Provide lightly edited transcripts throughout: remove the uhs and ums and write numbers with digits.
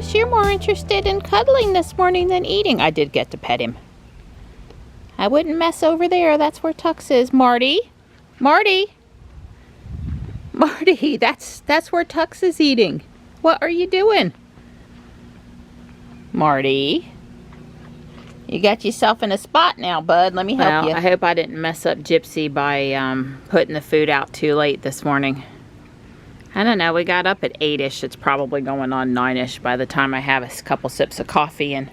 guess you're more interested in cuddling this morning than eating. I did get to pet him. I wouldn't mess over there. That's where Tux is. Marty. Marty. Marty, that's where Tux is eating. What are you doing? Marty. You got yourself in a spot now, bud. Let me help you. I hope I didn't mess up Gypsy by putting the food out too late this morning. I don't know. We got up at 8-ish. It's probably going on 9-ish by the time I have a couple sips of coffee and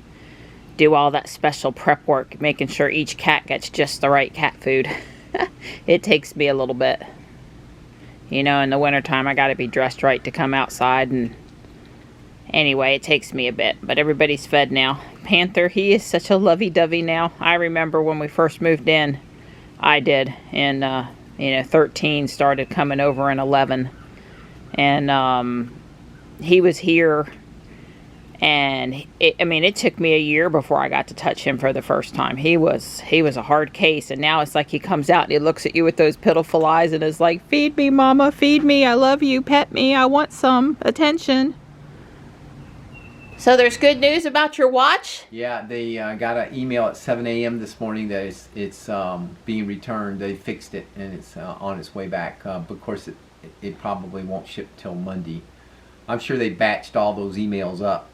do all that special prep work, making sure each cat gets just the right cat food. It takes me a little bit. You know, in the wintertime, I got to be dressed right to come outside. And anyway, it takes me a bit. But everybody's fed now. Panther, he is such a lovey-dovey now. I remember when we first moved in, I did. And, 13 started coming over in 11. And he was here. And it took me a year before I got to touch him for the first time. He was a hard case, and now it's like he comes out and he looks at you with those pitiful eyes and is like, "Feed me, mama, feed me. I love you. Pet me. I want some attention." So there's good news about your watch? Yeah, they got an email at 7 a.m. this morning that it's being returned. They fixed it and it's on its way back. But of course, it probably won't ship till Monday. I'm sure they batched all those emails up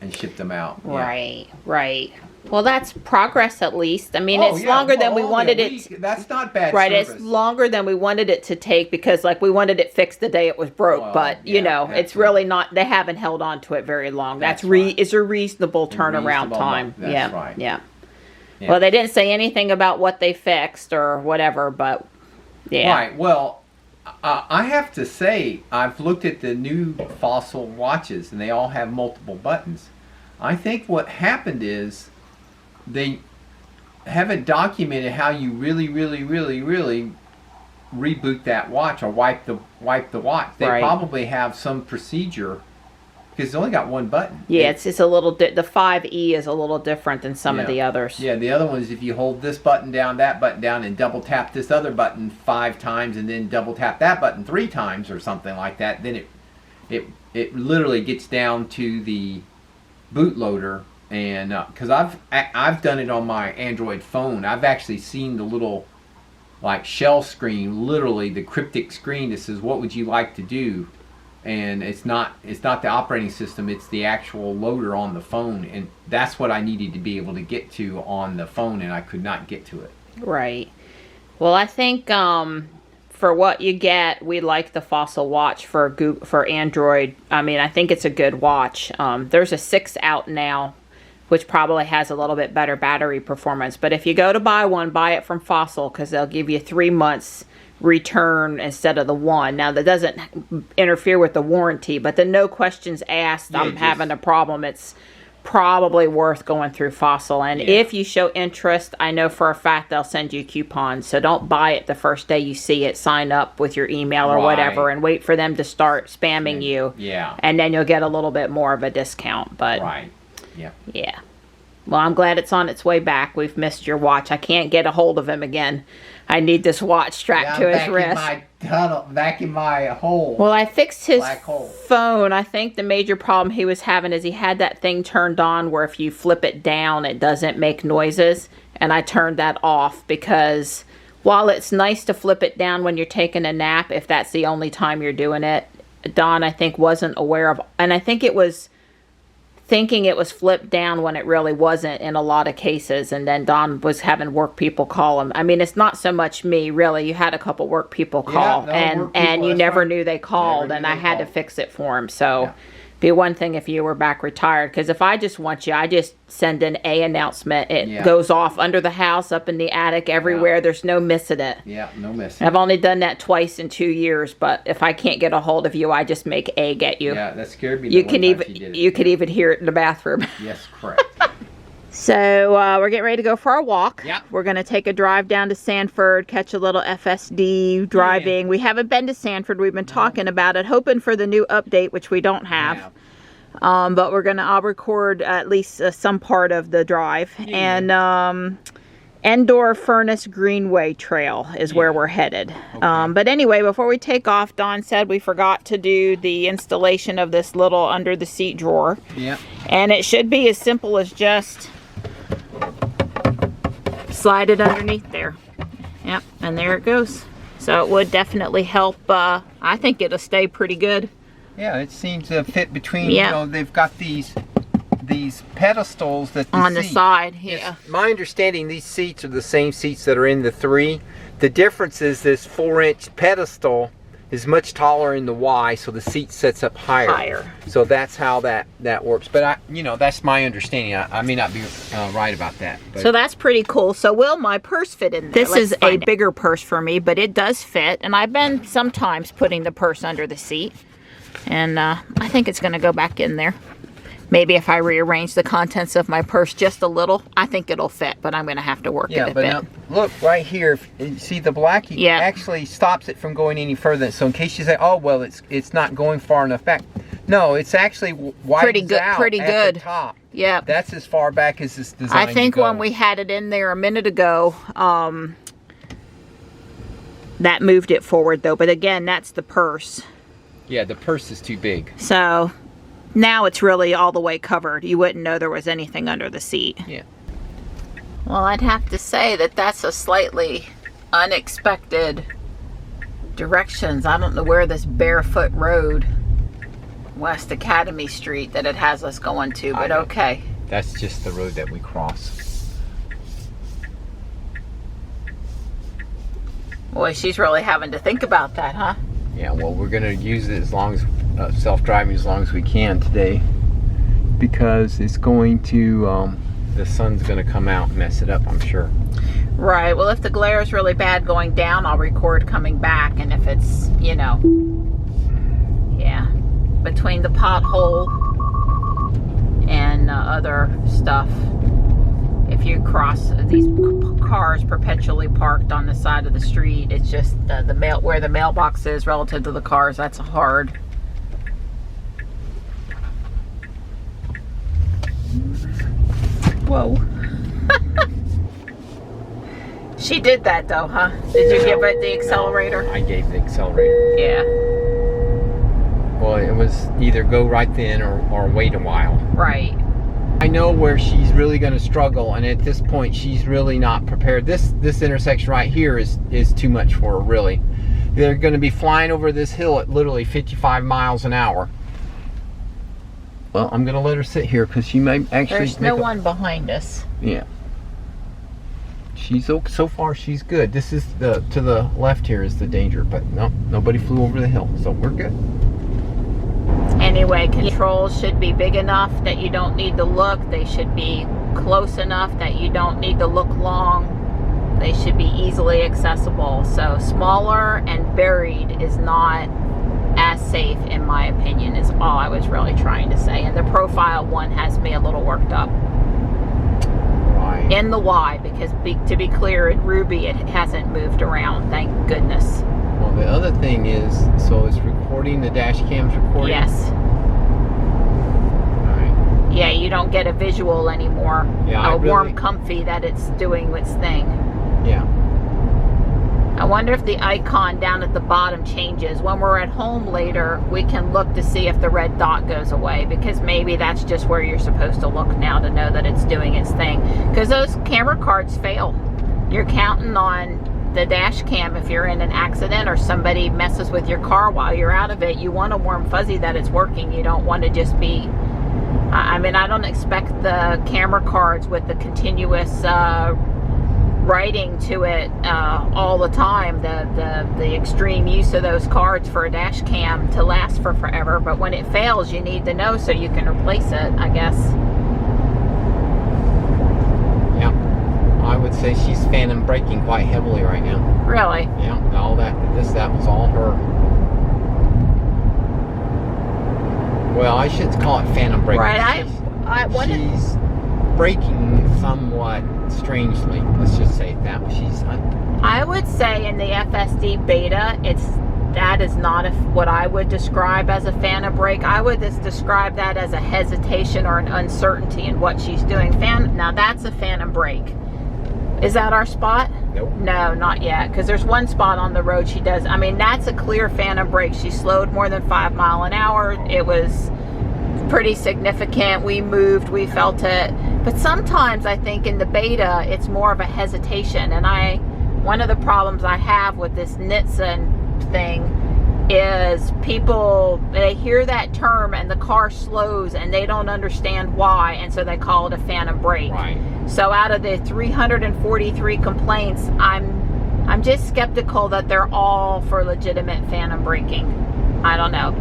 and shipped them out. Right, yeah. Right. Well, that's progress at least. I mean, it's longer than we wanted it. That's not bad right, service. It's longer than we wanted it to take because, like, we wanted it fixed the day it was broke. Well, but, it's really not, they haven't held on to it very long. That's right. It's a reasonable turnaround time. That's right. Yeah. Well, they didn't say anything about what they fixed or whatever, but, yeah. Right. Well, I have to say, I've looked at the new Fossil watches, and they all have multiple buttons. I think what happened is they haven't documented how you really reboot that watch or wipe the watch. They probably have some procedure because it's only got one button. Yeah, it's a little the 5E is a little different than some of the others. Yeah, the other one is if you hold this button down, that button down, and double tap this other button 5 times, and then double tap that button 3 times or something like that, then it literally gets down to the bootloader. And because I've done it on my Android phone, I've actually seen the little like shell screen, literally the cryptic screen that says what would you like to do, and it's not the operating system, it's the actual loader on the phone, and that's what I needed to be able to get to on the phone, and I could not get to it. Right. Well, I think for what you get, we like the Fossil watch for Android. I mean, I think it's a good watch. There's a 6 out now, which probably has a little bit better battery performance. But if you go to buy one, buy it from Fossil because they'll give you 3 months return instead of the 1. Now, that doesn't interfere with the warranty, but the no questions asked, I'm having a problem, it's probably worth going through Fossil. And if you show interest, I know for a fact they'll send you coupons. So don't buy it the first day you see it. Sign up with your email or whatever and wait for them to start spamming you. Yeah. And then you'll get a little bit more of a discount. But yeah. Yeah. Well, I'm glad it's on its way back. We've missed your watch. I can't get a hold of him again. I need this watch strapped to his wrist. Back in my hole. Well, I fixed his phone. I think the major problem he was having is he had that thing turned on where if you flip it down, it doesn't make noises. And I turned that off because while it's nice to flip it down when you're taking a nap, if that's the only time you're doing it, Don, I think, wasn't aware of. And I think it was thinking it was flipped down when it really wasn't in a lot of cases, and then Don was having work people call him. I mean, it's not so much me, really. You had a couple work people call, and you never knew they called, and I had to fix it for him. So be one thing if you were back retired, because if I just want you, I just send an A announcement. It goes off under the house, up in the attic, everywhere. There's no missing it. Yeah, no missing. I've only done that twice in 2 years, but if I can't get a hold of you, I just make A get you. Yeah, that scared me. You could even hear it in the bathroom. Yes, correct. So we're getting ready to go for our walk. Yep. We're going to take a drive down to Sanford, catch a little FSD driving. We haven't been to Sanford. We've been talking about it, hoping for the new update, which we don't have. But I'll record at least some part of the drive. And Endor Furnace Greenway Trail is where we're headed. Okay. But anyway, before we take off, Don said we forgot to do the installation of this little under the seat drawer. Yeah. And it should be as simple as just slide it underneath there. Yep, and there it goes. So it would definitely help. I think it'll stay pretty good. Yeah, it seems to fit between, Yep. you know, they've got these pedestals that On the side, yeah. Yes, my understanding, these seats are the same seats that are in the 3. The difference is this 4-inch pedestal is much taller in the Y, so the seat sets up higher. So that's how that works. But you know, that's my understanding. I may not be right about that. But. So that's pretty cool. So will my purse fit in there? This is a bigger purse for me, but it does fit. And I've been sometimes putting the purse under the seat. And I think it's going to go back in there. Maybe if I rearrange the contents of my purse just a little, I think it'll fit, but I'm going to have to work it a bit. Now, look, right here, you see the black actually stops it from going any further. So in case you say, oh, well, it's not going far enough back. No, it's actually widens out at the top. Yeah. That's as far back as it's designed I think to go. when we had it in there a minute ago, that moved it forward, though. But again, that's the purse. Yeah, the purse is too big. So now it's really all the way covered. You wouldn't know there was anything under the seat. Yeah. Well, I'd have to say that that's a slightly unexpected directions. I don't know where this barefoot road, West Academy Street, that it has us going to, but okay. That's just the road that we cross. Boy, she's really having to think about that, huh? Yeah, well, we're going to use it as long as self-driving as long as we can today, because it's going to the sun's going to come out and mess it up, I'm sure. Right. Well, if the glare is really bad going down, I'll record coming back, and if it's, you know, yeah, between the pothole and other stuff, if you cross these cars perpetually parked on the side of the street, it's just where the mailbox is relative to the cars, that's hard. Whoa. She did that though, huh? Did you give it the accelerator? No, I gave the accelerator. Yeah. Well, it was either go right then or wait a while. Right. I know where she's really going to struggle, and at this point she's really not prepared. This intersection right here is too much for her, really. They're going to be flying over this hill at literally 55 miles an hour. Well, I'm going to let her sit here because she may actually... There's no one behind us. Yeah. She's so far she's good. This is to the left here is the danger, but no, nobody flew over the hill, so we're good. Anyway, controls should be big enough that you don't need to look. They should be close enough that you don't need to look long. They should be easily accessible. So smaller and buried is not as safe, in my opinion, is all I was really trying to say. And the profile one has me a little worked up. Right. In the Y, because to be clear, in Ruby it hasn't moved around, thank goodness. Well, the other thing is, so it's recording, the dash cam's recording? Yes. Alright. Yeah, you don't get a visual anymore. Yeah, warm, comfy that it's doing its thing. Yeah. I wonder if the icon down at the bottom changes. When we're at home later, we can look to see if the red dot goes away, because maybe that's just where you're supposed to look now to know that it's doing its thing. Because those camera cards fail. You're counting on the dash cam. If you're in an accident or somebody messes with your car while you're out of it, you want a warm fuzzy that it's working. You don't want to just be... I mean, I don't expect the camera cards with the continuous writing to it all the time, the extreme use of those cards for a dash cam to last for forever. But when it fails, you need to know so you can replace it, I guess. Yeah, I would say she's phantom braking quite heavily right now. Really? Yeah, all that was all her. Well, I should call it phantom braking. Right. She's braking somewhat strangely. Let's just say it that way. I would say in the FSD beta, that is not what I would describe as a phantom brake. I would just describe that as a hesitation or an uncertainty in what she's doing. Now that's a phantom brake. Is that our spot? Nope. No, not yet, because there's one spot on the road she does. I mean, that's a clear phantom brake. She slowed more than 5 miles an hour. It was pretty significant. We moved, we felt it. But sometimes I think in the beta, it's more of a hesitation. And one of the problems I have with this NHTSA thing is people, they hear that term and the car slows and they don't understand why, and so they call it a phantom brake. Right. So out of the 343 complaints, I'm just skeptical that they're all for legitimate phantom braking. I don't know.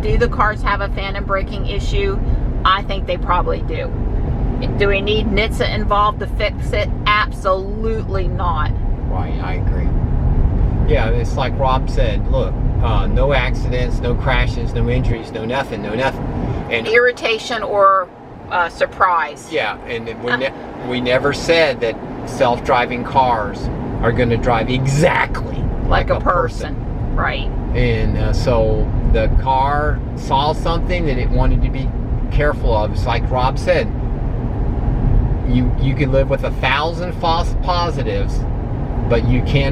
Do the cars have a phantom braking issue? I think they probably do. Do we need NHTSA involved to fix it? Absolutely not. Right, I agree. Yeah, it's like Rob said, look, no accidents, no crashes, no injuries, no nothing. And irritation or surprise. Yeah, and we never said that self-driving cars are going to drive exactly like a person. Right. And so the car saw something that it wanted to be careful of. It's like Rob said, you can live with 1,000 false positives, but you may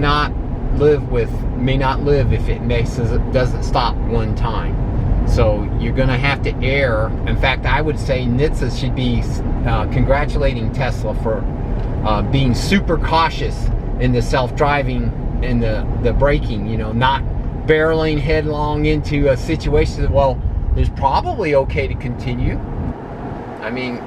not live if it doesn't stop one time. So you're going to have to err. In fact, I would say NHTSA should be congratulating Tesla for being super cautious in the self-driving and the braking, not barreling headlong into a situation that, well, it's probably okay to continue. I mean,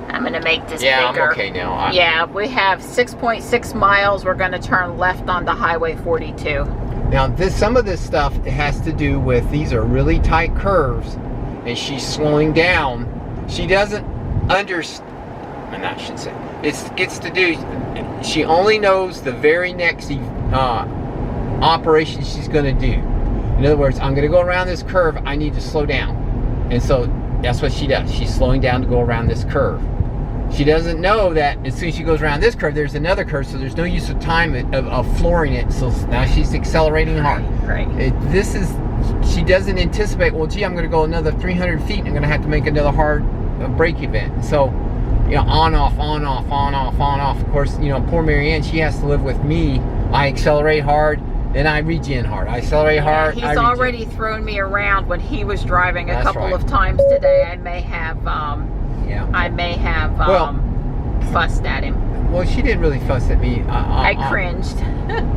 I'm going to make this bigger. I'm okay now. Yeah, we have 6.6 miles. We're going to turn left onto Highway 42. Now, some of this stuff has to do with, these are really tight curves, and she's slowing down. She doesn't understand, and I should say, it gets to do, she only knows the very next operation she's going to do. In other words, I'm going to go around this curve, I need to slow down. And so that's what she does. She's slowing down to go around this curve. She doesn't know that as soon as she goes around this curve, there's another curve, so there's no use of time of flooring it. So now she's accelerating hard. Right. She doesn't anticipate, well, gee, I'm going to go another 300 feet and I'm going to have to make another hard brake event. So, on, off, on, off, on, off, on, off. Of course, poor Marianne, she has to live with me. I accelerate hard, then I regen hard. I accelerate hard. He's already thrown me around when he was driving a couple of times today. I may have fussed at him. Well, she didn't really fuss at me. I cringed.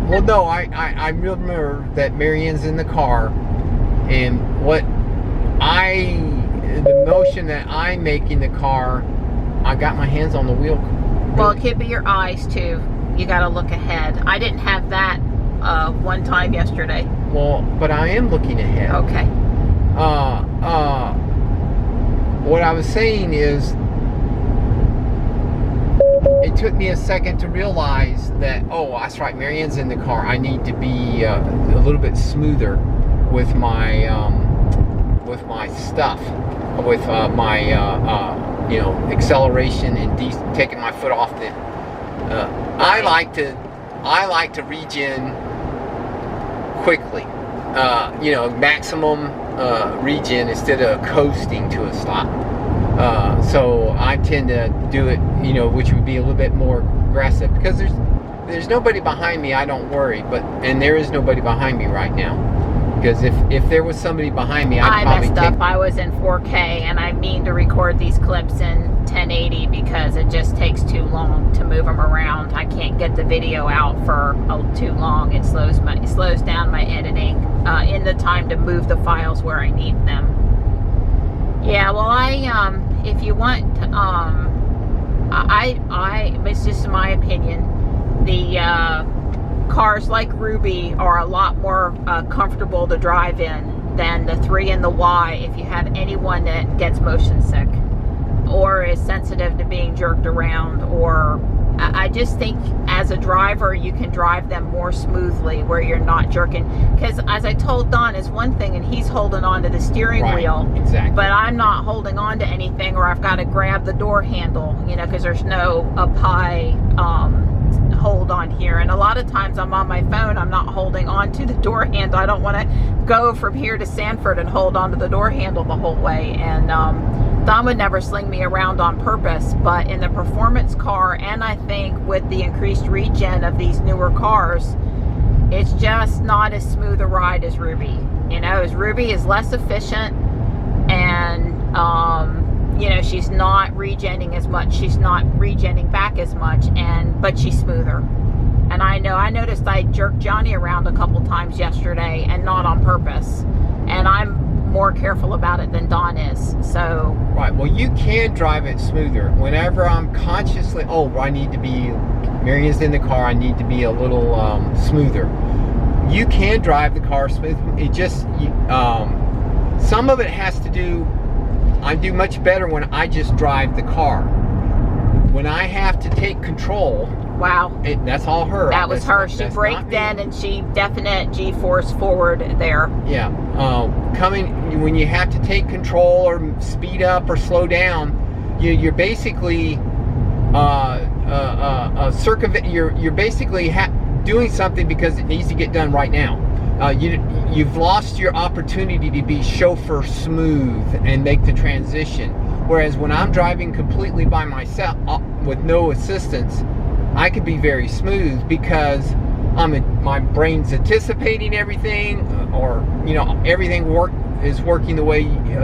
Well, no, I remember that Marianne's in the car, and the motion that I make in the car, I got my hands on the wheel. Well, it could be your eyes too. You got to look ahead. I didn't have that one time yesterday. Well, but I am looking ahead. Okay. What I was saying is, it took me a second to realize that, oh, that's right, Marianne's in the car. I need to be a little bit smoother with my stuff, with my acceleration and taking my foot off the. I like to regen quickly, maximum regen instead of coasting to a stop. So I tend to do it, which would be a little bit more aggressive, because there's nobody behind me. I don't worry, and there is nobody behind me right now, because if there was somebody behind me, I messed up. I was in 4K, and I mean to record these clips in 1080 because it just takes too long to move them around. I can't get the video out for too long. It slows down my editing in the time to move the files where I need them. Yeah, well, if you want, it's just my opinion, the cars like Ruby are a lot more comfortable to drive in than the 3 and the Y if you have anyone that gets motion sick or is sensitive to being jerked around. Or I just think as a driver you can drive them more smoothly where you're not jerking, because as I told Don, is one thing and he's holding on to the steering wheel, exactly, but I'm not holding on to anything, or I've got to grab the door handle, because there's no up high hold on here. And a lot of times I'm on my phone, I'm not holding on to the door handle. I don't want to go from here to Sanford and hold on to the door handle the whole way. And Don would never sling me around on purpose, but in the performance car, and I think with the increased regen of these newer cars, it's just not as smooth a ride as Ruby. You know, as Ruby is less efficient, and you know, she's not regenning as much. She's not regenning back as much, but she's smoother. And I noticed I jerked Johnny around a couple times yesterday, and not on purpose. And I'm more careful about it than Dawn is. So right, well, you can drive it smoother. Whenever I'm consciously, I need to be, Marion's in the car, I need to be a little smoother. You can drive the car smooth. It just, some of it has to do, I do much better when I just drive the car. When I have to take control, wow, that's all her. That was her. She braked in, and she definite G-force forward there. Yeah, when you have to take control or speed up or slow down, you're basically You're basically doing something because it needs to get done right now. You've lost your opportunity to be chauffeur smooth and make the transition. Whereas when I'm driving completely by myself with no assistance, I can be very smooth because my brain's anticipating everything, or everything is working the way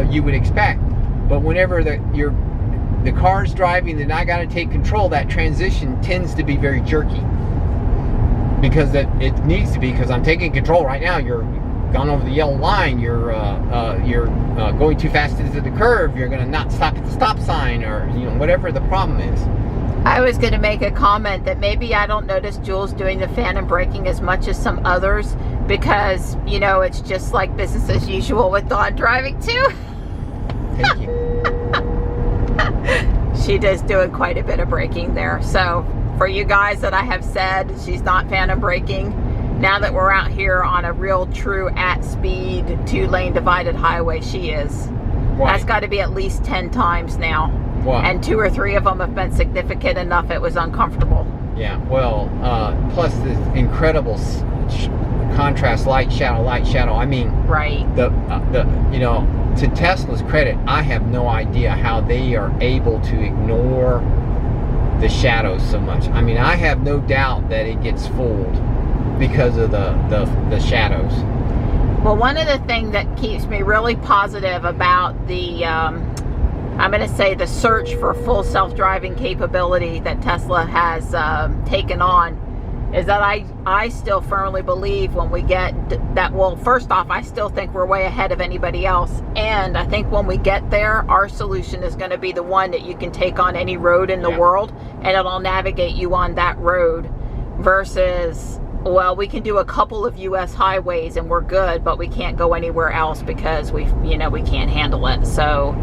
you would expect. But whenever the car's driving and I got to take control, that transition tends to be very jerky. Because it needs to be, because I'm taking control right now. You're gone over the yellow line. You're going too fast into the curve. You're going to not stop at the stop sign, or whatever the problem is. I was going to make a comment that maybe I don't notice Jules doing the phantom braking as much as some others, because it's just like business as usual with Dawn driving too. Thank you. She does doing quite a bit of braking there. So for you guys that I have said she's not phantom braking, now that we're out here on a real true at speed 2-lane divided highway, she is. Right. That's got to be at least 10 times now. What? And 2 or 3 of them have been significant enough it was uncomfortable. Yeah, well, plus the incredible contrast, light shadow. I mean, right. To Tesla's credit, I have no idea how they are able to ignore the shadows so much. I mean, I have no doubt that it gets fooled because of the shadows. Well, one of the things that keeps me really positive about the I'm going to say the search for full self-driving capability that Tesla has taken on is that I still firmly believe when we get that, well, first off, I still think we're way ahead of anybody else. And I think when we get there, our solution is going to be the one that you can take on any road in the world, and it'll navigate you on that road, versus, well, we can do a couple of US highways and we're good, but we can't go anywhere else because we can't handle it. So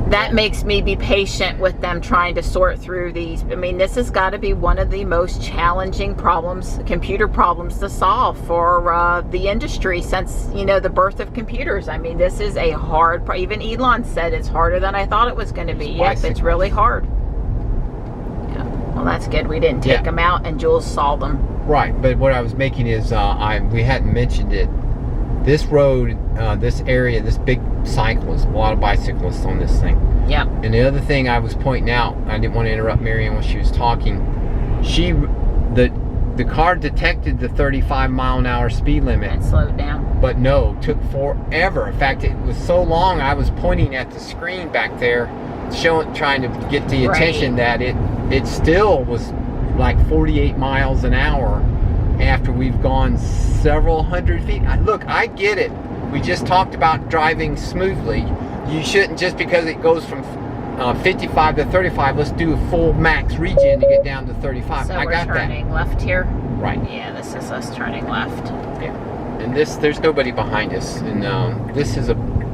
that makes me be patient with them trying to sort through these. I mean, this has got to be one of the most challenging problems, computer problems, to solve for the industry since, the birth of computers. I mean, this is a hard, even Elon said it's harder than I thought it was going to be. Yep, it's really hard. Yeah, well, that's good. We didn't take them out and Jules saw them. Right, but what I was making is, we hadn't mentioned it. This road, this area, this big cyclist, a lot of bicyclists on this thing. Yeah. And the other thing I was pointing out, I didn't want to interrupt Marion when she was talking. The car detected the 35-mile-an-hour speed limit and slowed down. But no, took forever. In fact, it was so long. I was pointing at the screen back there, trying to get the attention that it still was like 48 miles an hour. After we've gone several hundred feet. Look, I get it. We just talked about driving smoothly. You shouldn't, just because it goes from 55 to 35, let's do a full max regen to get down to 35. So I got that. we're turning left here? Right. Yeah, this is us turning left. Yeah. And there's nobody behind us. And this is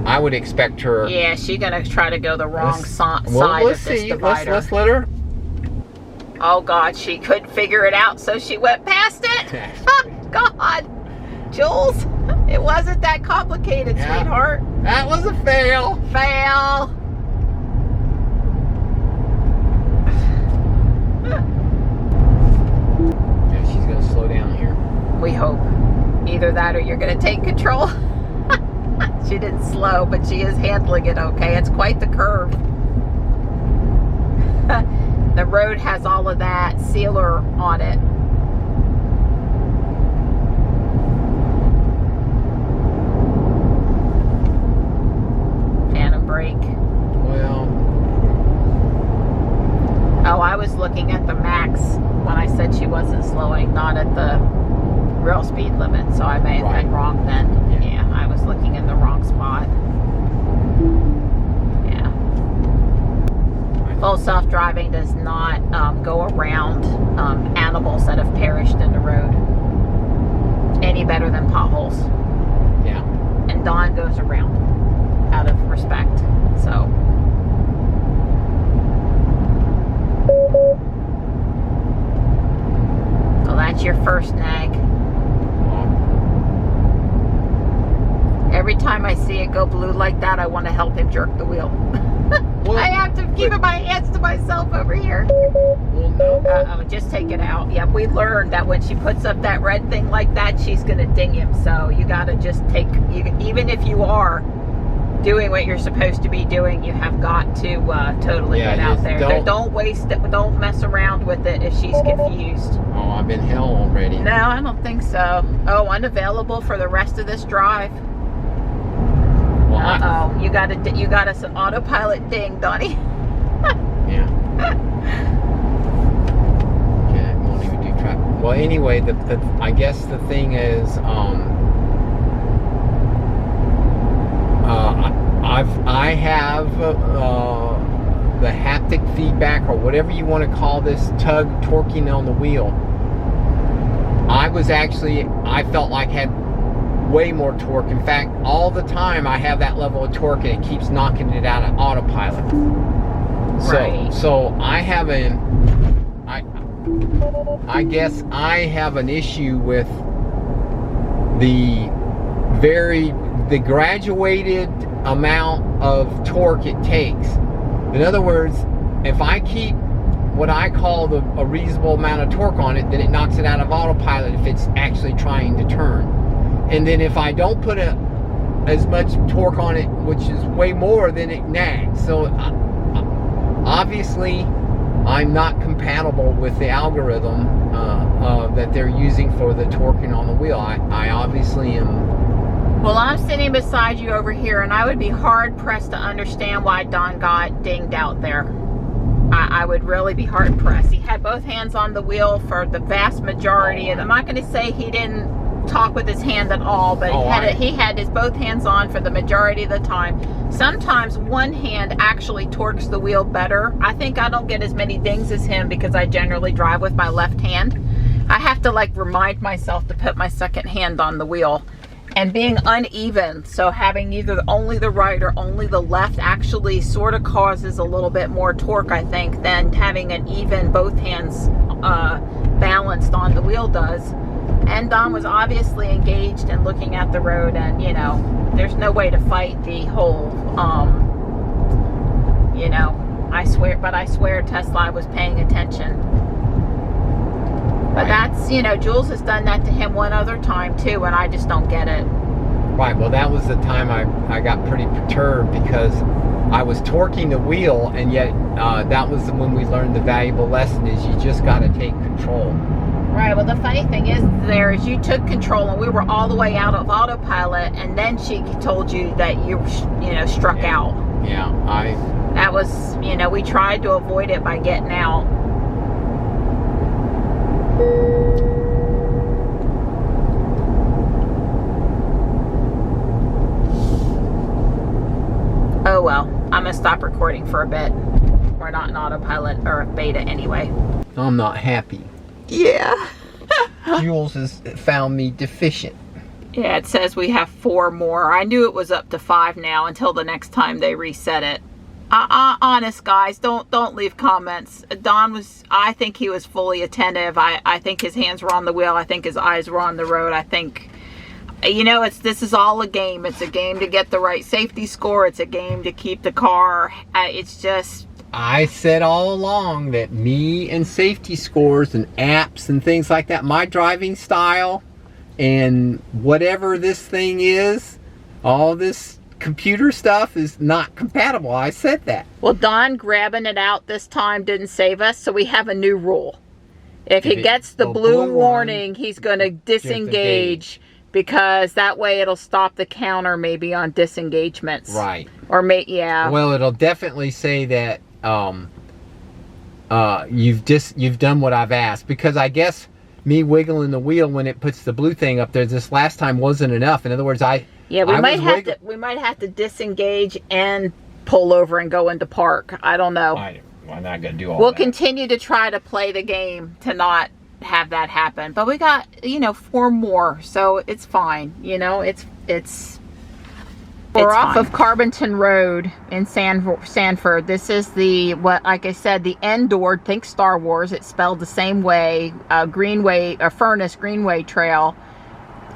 I would expect her. Yeah, she's going to try to go the wrong side of this divider. Let's let her. Oh, God, she couldn't figure it out, so she went past it. God. Jules, it wasn't that complicated, sweetheart. That was a fail. Fail. Yeah, she's going to slow down here. We hope. Either that or you're going to take control. She didn't slow, but she is handling it okay. It's quite the curve. The road has all of that sealer on it. Phantom brake. Well. Oh, I was looking at the max when I said she wasn't slowing, not at the real speed limit, so I may have been wrong then. Yeah, I was looking in the wrong spot. Yeah. Full self-driving does not go around animals that have perished in the road any better than potholes. Yeah. And Dawn goes around out of respect, so. Well, that's your first nag. Every time I see it go blue like that, I want to help him jerk the wheel. Well, I have to keep my hands to myself over here. Well, no. Uh-oh, just take it out. Yep, we learned that when she puts up that red thing like that, she's going to ding him. So you got to just take, even if you are doing what you're supposed to be doing, you have got to totally get out there. Don't waste it. Don't mess around with it if she's confused. Oh, I'm in hell already. No, I don't think so. Oh, unavailable for the rest of this drive. Uh-oh, you got us an autopilot ding, Donnie. Yeah. Okay, I won't even do traffic. Well, anyway, I guess the thing is, I have the haptic feedback, or whatever you want to call this, torquing on the wheel. I felt like had way more torque. In fact, all the time I have that level of torque, and it keeps knocking it out of autopilot. Right. So I guess I have an issue with the graduated amount of torque it takes. In other words, if I keep what I call a reasonable amount of torque on it, then it knocks it out of autopilot if it's actually trying to turn. And then if I don't put as much torque on it, which is way more, then it nags. So obviously I'm not compatible with the algorithm that they're using for the torquing on the wheel. I obviously am. Well, I'm sitting beside you over here, and I would be hard pressed to understand why Don got dinged out there. I would really be hard pressed. He had both hands on the wheel for the vast majority of. I'm not going to say he didn't talk with his hand at all, but he had his both hands on for the majority of the time. Sometimes one hand actually torques the wheel better. I think I don't get as many dings as him because I generally drive with my left hand. I have to like remind myself to put my second hand on the wheel. And being uneven, so having either only the right or only the left actually sort of causes a little bit more torque, I think, than having an even both hands balanced on the wheel does. And Don was obviously engaged and looking at the road, and you know, there's no way to fight the whole, you know, I swear Tesla was paying attention. But that's, you know, Jules has done that to him one other time too, and I just don't get it. Right, well that was the time I got pretty perturbed because I was torquing the wheel, and yet that was when we learned the valuable lesson is you just got to take control. Right, well the funny thing is you took control and we were all the way out of autopilot, and then she told you that you know, struck out. Yeah, that was, you know, we tried to avoid it by getting out. Oh well, I'm gonna stop recording for a bit. We're not in autopilot or beta anyway. I'm not happy. Yeah. Jules has found me deficient. Yeah, it says we have 4 more. I knew it was up to 5 now until the next time they reset it. Honest guys, don't leave comments. Don was, I think he was fully attentive. I think his hands were on the wheel. I think his eyes were on the road. I think, you know, this is all a game. It's a game to get the right safety score. It's a game to keep the car. It's just. I said all along that me and safety scores and apps and things like that, my driving style and whatever this thing is, all this computer stuff is not compatible. I said that. Well, Don grabbing it out this time didn't save us, so we have a new rule. If he gets the blue warning, he's going to disengage, because that way it'll stop the counter maybe on disengagements. Right. Or yeah. Well, it'll definitely say that you've done what I've asked, because I guess me wiggling the wheel when it puts the blue thing up there this last time wasn't enough. In other words, we might have to disengage and pull over and go into park. I don't know. I'm not gonna do all We'll that. continue to try to play the game to not have that happen. But we got, 4 more, so it's fine. We're off of Carbonton Road in Sanford. This is like I said, the Endor, think Star Wars. It's spelled the same way, Greenway, Furnace Greenway Trail.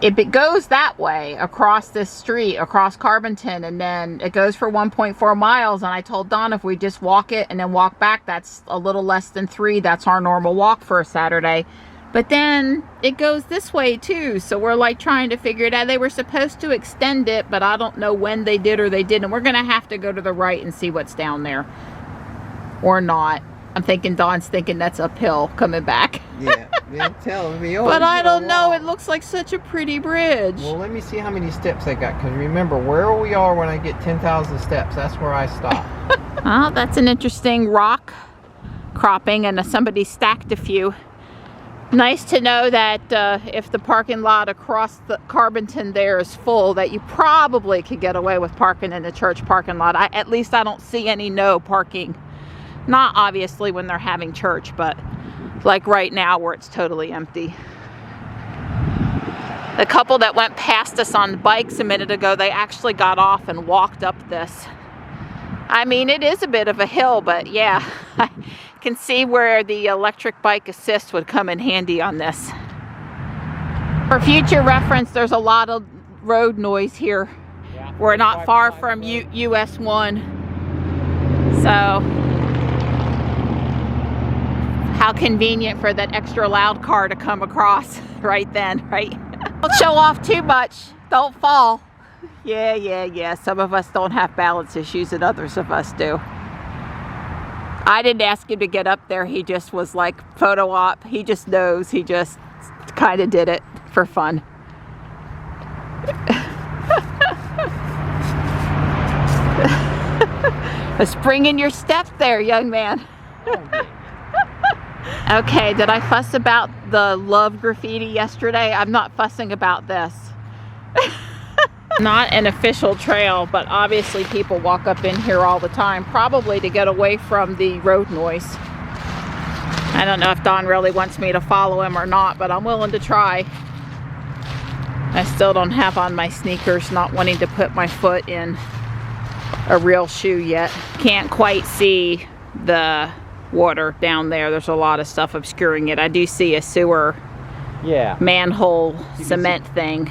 It goes that way across this street, across Carbonton, and then it goes for 1.4 miles. And I told Don if we just walk it and then walk back, that's a little less than 3. That's our normal walk for a Saturday. But then it goes this way too. So we're like trying to figure it out. They were supposed to extend it, but I don't know when they did or they didn't. We're going to have to go to the right and see what's down there. Or not. I'm thinking Don's thinking that's uphill coming back. Yeah, telling me. But I don't know. It looks like such a pretty bridge. Well, let me see how many steps I got. Because remember, where we are when I get 10,000 steps, that's where I stop. Oh, that's an interesting rock cropping, and somebody stacked a few. Nice to know that if the parking lot across the Carbonton there is full, that you probably could get away with parking in the church parking lot. At least I don't see any no parking. Not obviously when they're having church, but like right now where it's totally empty. The couple that went past us on bikes a minute ago, they actually got off and walked up this. I mean, it is a bit of a hill, but yeah, I can see where the electric bike assist would come in handy on this. For future reference, there's a lot of road noise here. Yeah, we're not far from US 1. So, how convenient for that extra loud car to come across right then, right? Don't show off too much. Don't fall. Yeah. Some of us don't have balance issues and others of us do. I didn't ask him to get up there. He just was like photo op. He just knows. He just kind of did it for fun. A spring in your step there, young man. Okay, did I fuss about the love graffiti yesterday? I'm not fussing about this. Not an official trail, but obviously people walk up in here all the time, probably to get away from the road noise. I don't know if Don really wants me to follow him or not, but I'm willing to try. I still don't have on my sneakers, not wanting to put my foot in a real shoe yet. Can't quite see the water down there. There's a lot of stuff obscuring it. I do see a sewer manhole cement thing.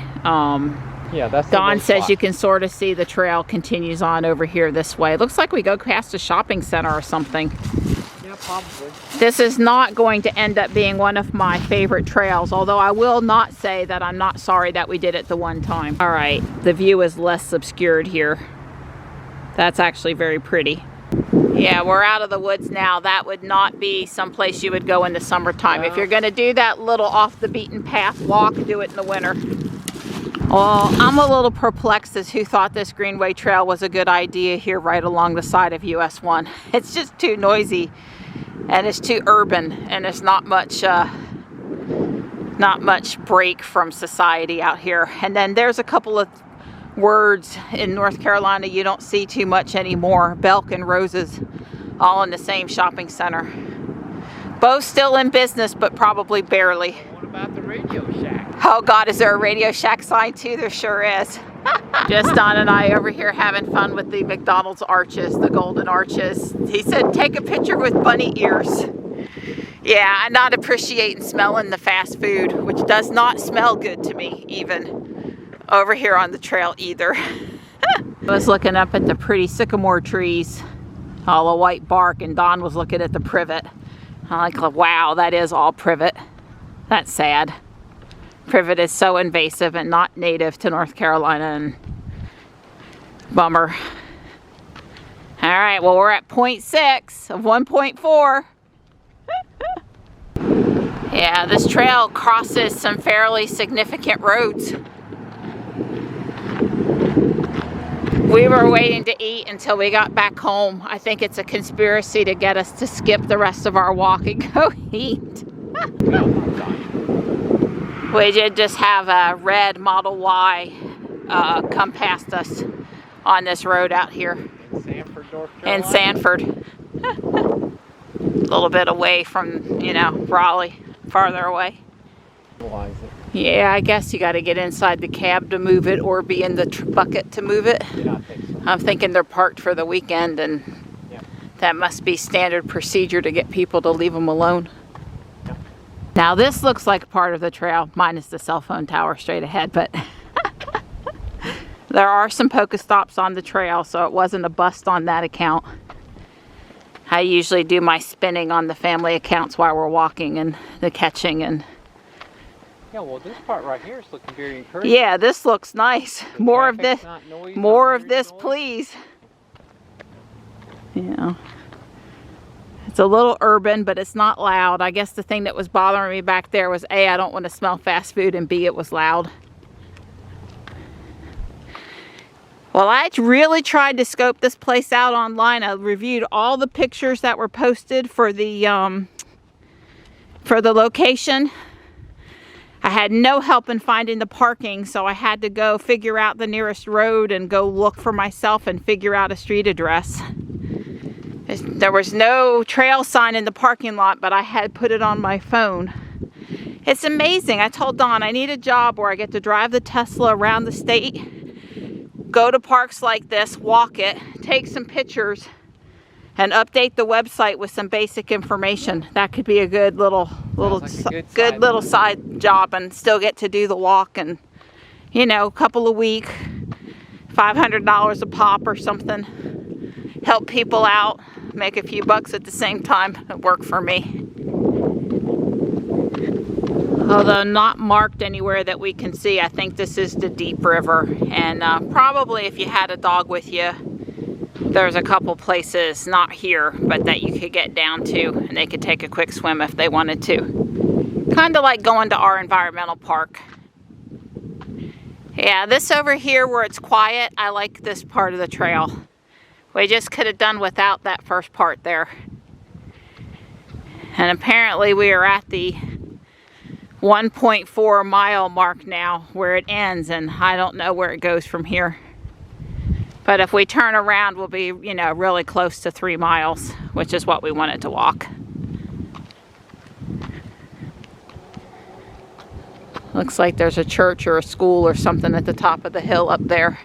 Yeah, that's Don says you can sort of see the trail continues on over here this way. It looks like we go past a shopping center or something. Yeah, probably. This is not going to end up being one of my favorite trails, although I will not say that I'm not sorry that we did it the one time. All right, the view is less obscured here. That's actually very pretty. Yeah, we're out of the woods now. That would not be someplace you would go in the summertime. If you're going to do that little off the beaten path walk, do it in the winter. Well, I'm a little perplexed as who thought this Greenway Trail was a good idea here right along the side of US 1. It's just too noisy and it's too urban, and it's not much break from society out here. And then there's a couple of words in North Carolina you don't see too much anymore. Belk and Roses, all in the same shopping center. Both still in business, but probably barely. What about the Radio Shack? Oh God, is there a Radio Shack sign too? There sure is. Just Don and I over here having fun with the McDonald's arches, the golden arches. He said, take a picture with bunny ears. Yeah, I'm not appreciating smelling the fast food, which does not smell good to me even over here on the trail either. I was looking up at the pretty sycamore trees, all the white bark, and Don was looking at the privet. I'm like, wow, that is all privet. That's sad. Privet is so invasive and not native to North Carolina, and Bummer. All right, well, we're at 0.6 of 1.4. Yeah, this trail crosses some fairly significant roads. We were waiting to eat until we got back home. I think it's a conspiracy to get us to skip the rest of our walk and go eat. We did just have a red Model Y come past us on this road out here. In Sanford, North Carolina? In Sanford. A little bit away from, you know, Raleigh, farther away. Yeah, I guess you got to get inside the cab to move it or be in the bucket to move it. Yeah, I think so. I'm thinking they're parked for the weekend, and yeah, that must be standard procedure to get people to leave them alone. Yeah. Now this looks like part of the trail, minus the cell phone tower straight ahead, but there are some Pokestops on the trail, so it wasn't a bust on that account. I usually do my spinning on the family accounts while we're walking and the catching and... Yeah, well, this part right here is looking very encouraging. Yeah, this looks nice. More of this, please. Yeah. It's a little urban, but it's not loud. I guess the thing that was bothering me back there was A, I don't want to smell fast food, and B, it was loud. Well, I really tried to scope this place out online. I reviewed all the pictures that were posted for the location. I had no help in finding the parking, so I had to go figure out the nearest road and go look for myself and figure out a street address. There was no trail sign in the parking lot, but I had put it on my phone. It's amazing. I told Dawn I need a job where I get to drive the Tesla around the state, go to parks like this, walk it, take some pictures, and update the website with some basic information. That could be a good little side job, and still get to do the walk, and you know, a couple a week, $500 a pop or something. Help people out, make a few bucks at the same time. It worked for me. Although not marked anywhere that we can see, I think this is the deep river. And probably if you had a dog with you, there's a couple places, not here, but that you could get down to, and they could take a quick swim if they wanted to. Kind of like going to our environmental park. Yeah, this over here where it's quiet, I like this part of the trail. We just could have done without that first part there. And apparently we are at the 1.4 mile mark now where it ends, and I don't know where it goes from here. But if we turn around, we'll be, you know, really close to 3 miles, which is what we wanted to walk. Looks like there's a church or a school or something at the top of the hill up there.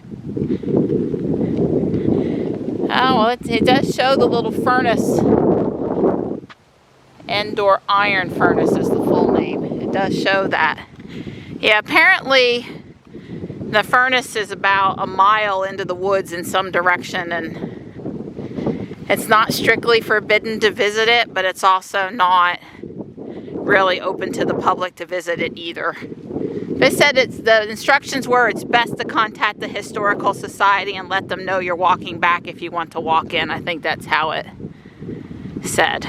Oh, well, it does show the little furnace. Endor iron furnace is the full name. It does show that. Yeah, apparently the furnace is about a mile into the woods in some direction, and it's not strictly forbidden to visit it, but it's also not really open to the public to visit it either. They said the instructions were it's best to contact the Historical Society and let them know you're walking back if you want to walk in. I think that's how it said.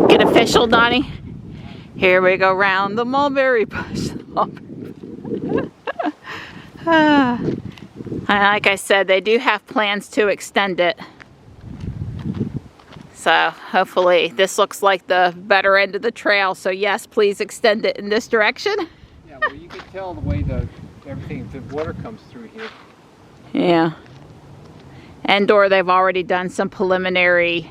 Get official, Donnie? Here we go round the mulberry bush. Like I said, they do have plans to extend it. So hopefully this looks like the better end of the trail. So yes, please extend it in this direction. Yeah, well, you can tell the way the water comes through here. Yeah. Endor, they've already done some preliminary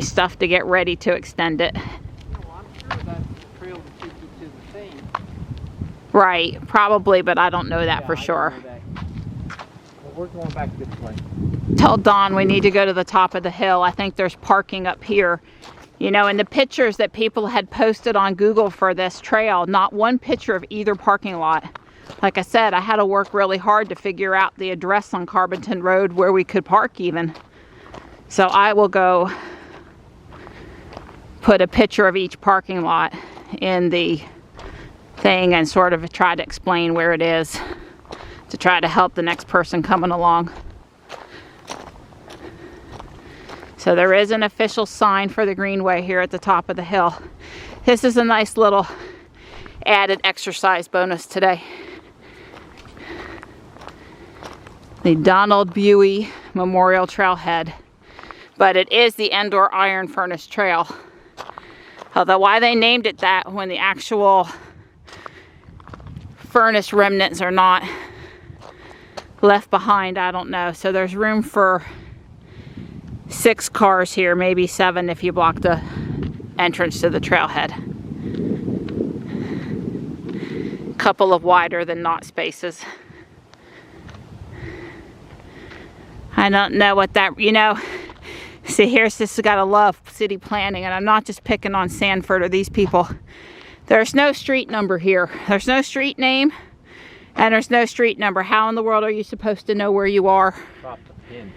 stuff to get ready to extend it. Well, I'm sure that's the trail that takes you to the thing. Right, probably, but I don't know that for sure. Well, we're going back this way. Tell Dawn we need to go to the top of the hill. I think there's parking up here. You know, in the pictures that people had posted on Google for this trail, not one picture of either parking lot. Like I said, I had to work really hard to figure out the address on Carbonton Road where we could park even. So I will go put a picture of each parking lot in the thing and sort of try to explain where it is to try to help the next person coming along. So there is an official sign for the Greenway here at the top of the hill. This is a nice little added exercise bonus today. The Donald Buie Memorial Trailhead, but it is the Endor Iron Furnace Trail. Although why they named it that when the actual furnace remnants are not left behind, I don't know. So there's room for 6 cars here, maybe 7 if you block the entrance to the trailhead. Couple of wider than not spaces. I don't know what that, you know, see, here's this gotta love city planning, and I'm not just picking on Sanford or these people. There's no street number here. There's no street name, and there's no street number. How in the world are you supposed to know where you are? Drop the pin.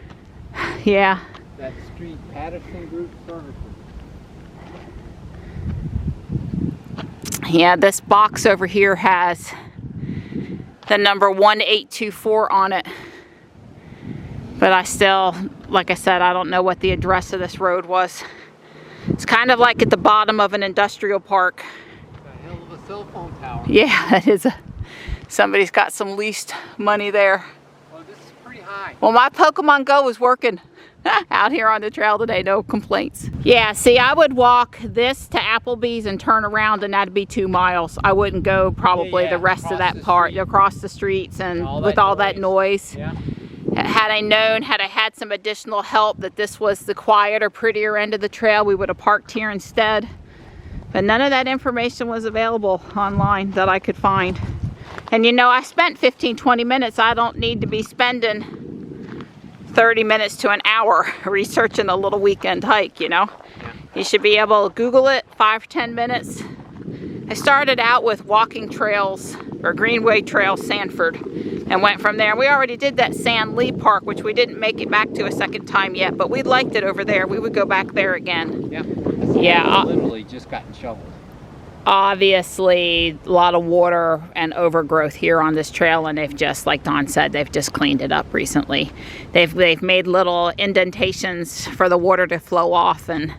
Yeah. That street, Patterson Group Services. Yeah, this box over here has the number 1824 on it. But I still, like I said, I don't know what the address of this road was. It's kind of like at the bottom of an industrial park. A hell of a cell phone tower. Yeah, it is. Somebody's got some leased money there. Well, this is pretty high. Well, my Pokemon Go was working out here on the trail today, no complaints. Yeah, see, I would walk this to Applebee's and turn around, and that'd be 2 miles. I wouldn't go probably the rest of that part, across the streets and with all that noise. Yeah. Had I known, had I had some additional help that this was the quieter, prettier end of the trail, we would have parked here instead. But none of that information was available online that I could find. And you know, I spent 15-20 minutes. I don't need to be spending 30 minutes to an hour researching a little weekend hike, you know. Yeah. You should be able to Google it, 5-10 minutes. I started out with walking trails or Greenway Trail Sanford and went from there. We already did that Sand Lee Park, which we didn't make it back to a second time yet, but we liked it over there. We would go back there again. Yeah. Yeah. Literally just gotten shoveled. Obviously, a lot of water and overgrowth here on this trail, and they've just, like Don said, they've just cleaned it up recently. They've made little indentations for the water to flow off and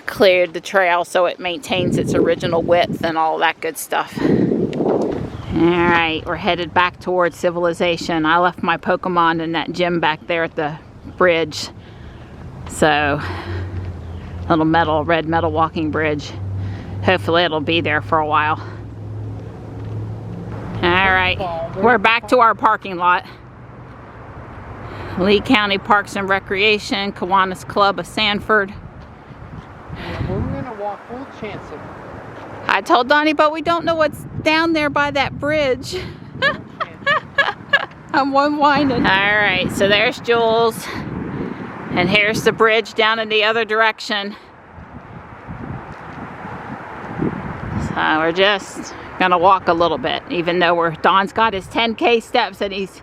cleared the trail so it maintains its original width and all that good stuff. Alright, we're headed back towards civilization. I left my Pokemon in that gym back there at the bridge. So, little red metal walking bridge. Hopefully it'll be there for a while. Alright, we're back to our parking lot. Lee County Parks and Recreation, Kiwanis Club of Sanford. We're gonna walk full chance of it. I told Donnie, but we don't know what's down there by that bridge. I'm one-winded. Alright, so there's Jules. And here's the bridge down in the other direction. So we're just gonna walk a little bit, even though Don's got his 10K steps and he's...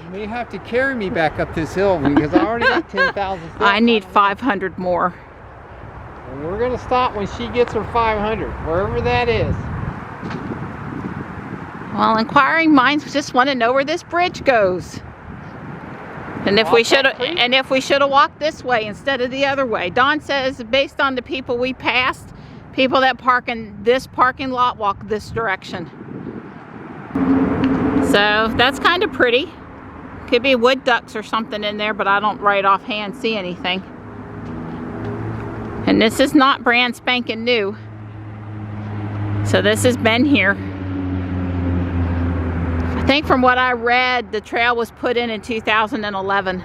You may have to carry me back up this hill because I already got 10,000 steps. I need 500 more. And we're gonna stop when she gets her 500, wherever that is. Well, inquiring minds just want to know where this bridge goes. And if we should have walked this way instead of the other way. Don says, based on the people we passed, people that park in this parking lot walk this direction. So that's kind of pretty. Could be wood ducks or something in there, but I don't right offhand see anything. And this is not brand spanking new. So this has been here. I think from what I read, the trail was put in 2011.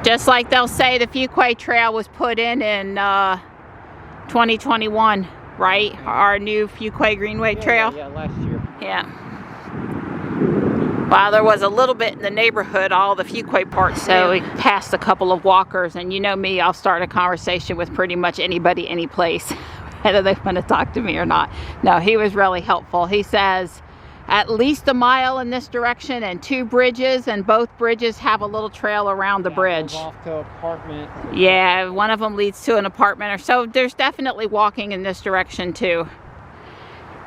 Just like they'll say the Fuquay Trail was put in 2021, right? Our new Fuquay Greenway Trail. Yeah, last year. Yeah. Well, there was a little bit in the neighborhood, all the Fuquay parts. So we passed a couple of walkers, and you know me, I'll start a conversation with pretty much anybody, any place, whether they want to talk to me or not. No, he was really helpful. He says, at least a mile in this direction and 2 bridges, and both bridges have a little trail around the bridge. Goes off to an apartment. Yeah, one of them leads to an apartment or so. There's definitely walking in this direction too.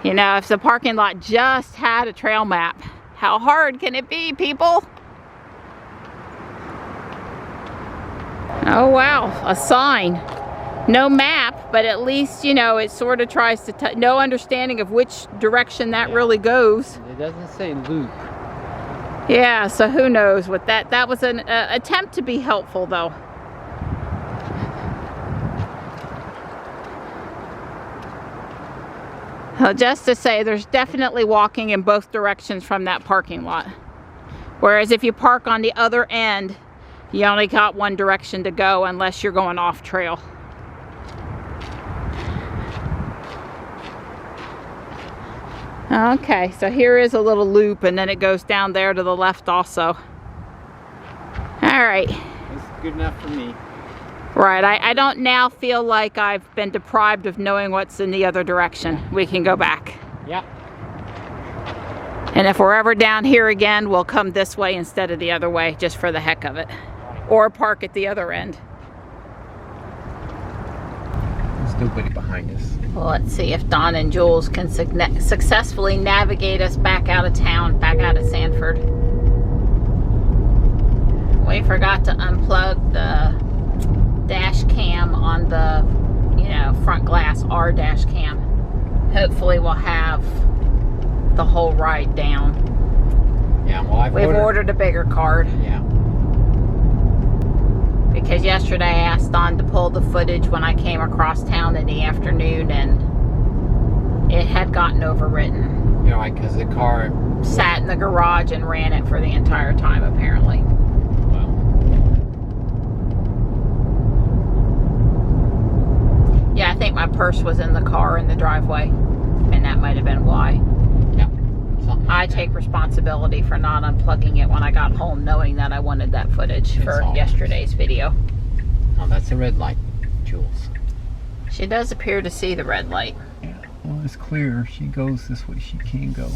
You know, if the parking lot just had a trail map, how hard can it be, people? Oh wow, a sign. No map, but at least, you know, it sort of tries to, no understanding of which direction that really goes. It doesn't say loop. Yeah, so who knows what that was an attempt to be helpful though. Well, just to say, there's definitely walking in both directions from that parking lot. Whereas if you park on the other end, you only got one direction to go unless you're going off trail. Okay, so here is a little loop, and then it goes down there to the left also. All right. That's good enough for me. Right, I don't now feel like I've been deprived of knowing what's in the other direction. We can go back. Yep. And if we're ever down here again, we'll come this way instead of the other way, just for the heck of it. Or park at the other end. There's nobody behind us. Well, let's see if Don and Jules can successfully navigate us back out of town, back out of Sanford. We forgot to unplug the dash cam on the, you know, front glass, our dash cam. Hopefully we'll have the whole ride down. Yeah, well, we've ordered a bigger card. Yeah. Because yesterday I asked Don to pull the footage when I came across town in the afternoon, and it had gotten overwritten. You know, like, because the car sat in the garage and ran it for the entire time, apparently. Wow. Yeah, I think my purse was in the car in the driveway, and that might have been why. Yeah. I take responsibility for not unplugging it when I got home, knowing that I wanted that footage for yesterday's video. Oh, that's a red light, Jules. She does appear to see the red light. Yeah. Well, it's clear. She goes this way. She can go.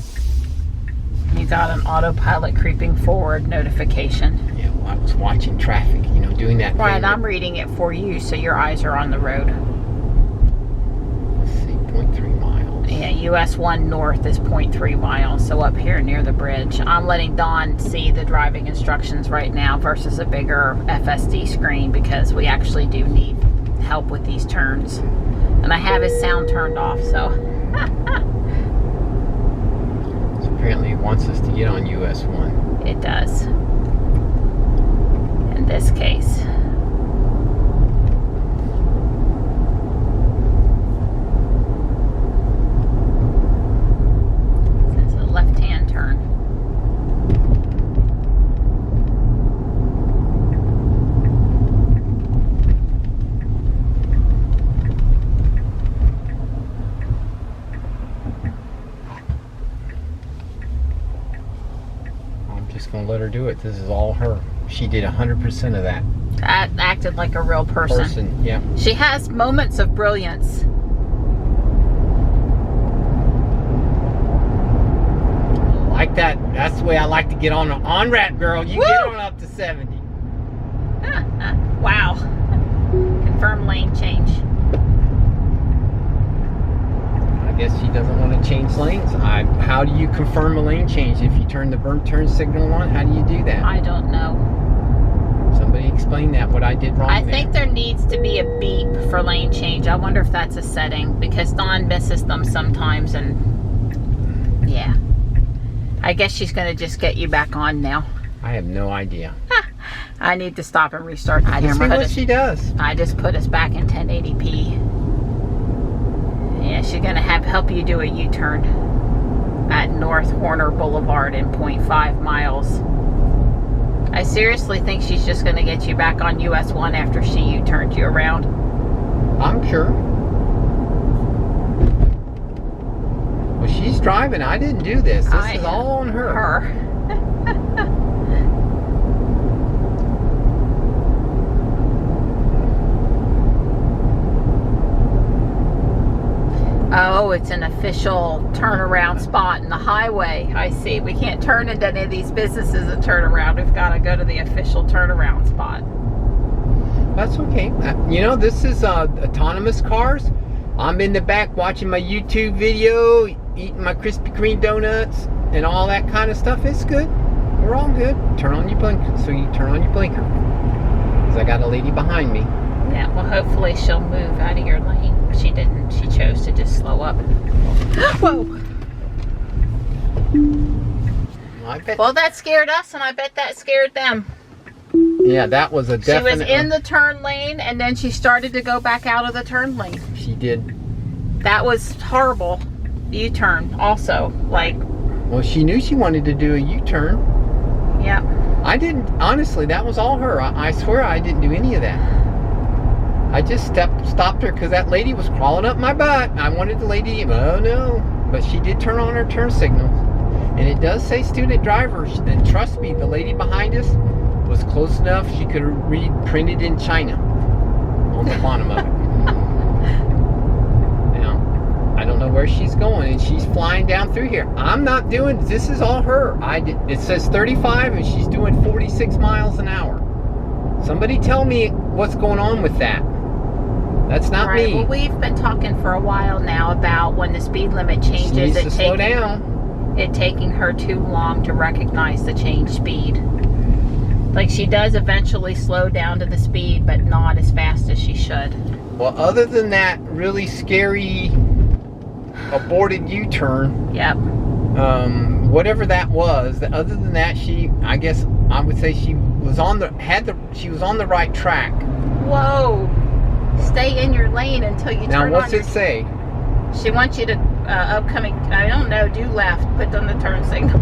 You got an autopilot creeping forward notification. Yeah, well, I was watching traffic, you know, doing that. Right, I'm reading it for you, so your eyes are on the road. Let's see, 0.3 miles. Yeah, US 1 north is 0.3 miles, so up here near the bridge. I'm letting Don see the driving instructions right now versus a bigger FSD screen, because we actually do need help with these turns. And I have his sound turned off, so. So apparently it wants us to get on US 1. It does. In this case. Left-hand turn. I'm just going to let her do it. This is all her. She did 100% of that. That acted like a real person. Yeah. She has moments of brilliance. Like that. That's the way I like to get on ramp, girl. You Woo! Get on up to 70. Wow. Confirm lane change. I guess she doesn't want to change lanes. How do you confirm a lane change? If you turn the burn turn signal on, how do you do that? I don't know. Somebody explain that, what I did wrong I think there needs to be a beep for lane change. I wonder if that's a setting, because Dawn misses them sometimes, and yeah. I guess she's going to just get you back on now. I have no idea. I need to stop and restart the camera. See what she does. I just put us back in 1080p. Yeah, she's going to help you do a U-turn at North Horner Boulevard in 0.5 miles. I seriously think she's just going to get you back on US 1 after she U-turned you around. I'm sure. Well, she's driving. I didn't do this. This is all on her. Oh, Oh, it's an official turnaround spot in the highway. I see. We can't turn into any of these businesses a turnaround. We've got to go to the official turnaround spot. That's okay. You know, this is autonomous cars. I'm in the back watching my YouTube video, eating my Krispy Kreme donuts, and all that kind of stuff. It's good. We're all good. Turn on your blinker. So you turn on your blinker. Because I got a lady behind me. Yeah, well, hopefully she'll move out of your lane. She didn't. She chose to just slow up. Whoa. Well, that scared us, and I bet that scared them. Yeah, that was a definite... She was in the turn lane, and then she started to go back out of the turn lane. She did. That was horrible. U-turn, also. Like... Well, she knew she wanted to do a U-turn. Yeah. I didn't... Honestly, that was all her. I swear I didn't do any of that. I just stopped her because that lady was crawling up my butt. I wanted the lady... Oh, no. But she did turn on her turn signal. And it does say student drivers. And trust me, the lady behind us was close enough she could read printed in China on the bottom of it. Now, I don't know where she's going, and she's flying down through here. I'm not doing, this is all her. It says 35 and she's doing 46 miles an hour. Somebody tell me what's going on with that. That's not me. Well, we've been talking for a while now about when the speed limit changes, she needs to slow down. It taking her too long to recognize the change speed. Like, she does eventually slow down to the speed, but not as fast as she should. Well, other than that really scary aborted U-turn, yep. Whatever that was, other than that, I guess I would say she was on the right track. Whoa! Stay in your lane until you turn on. Now, what's it say? She wants you to I don't know, do left, put on the turn signal.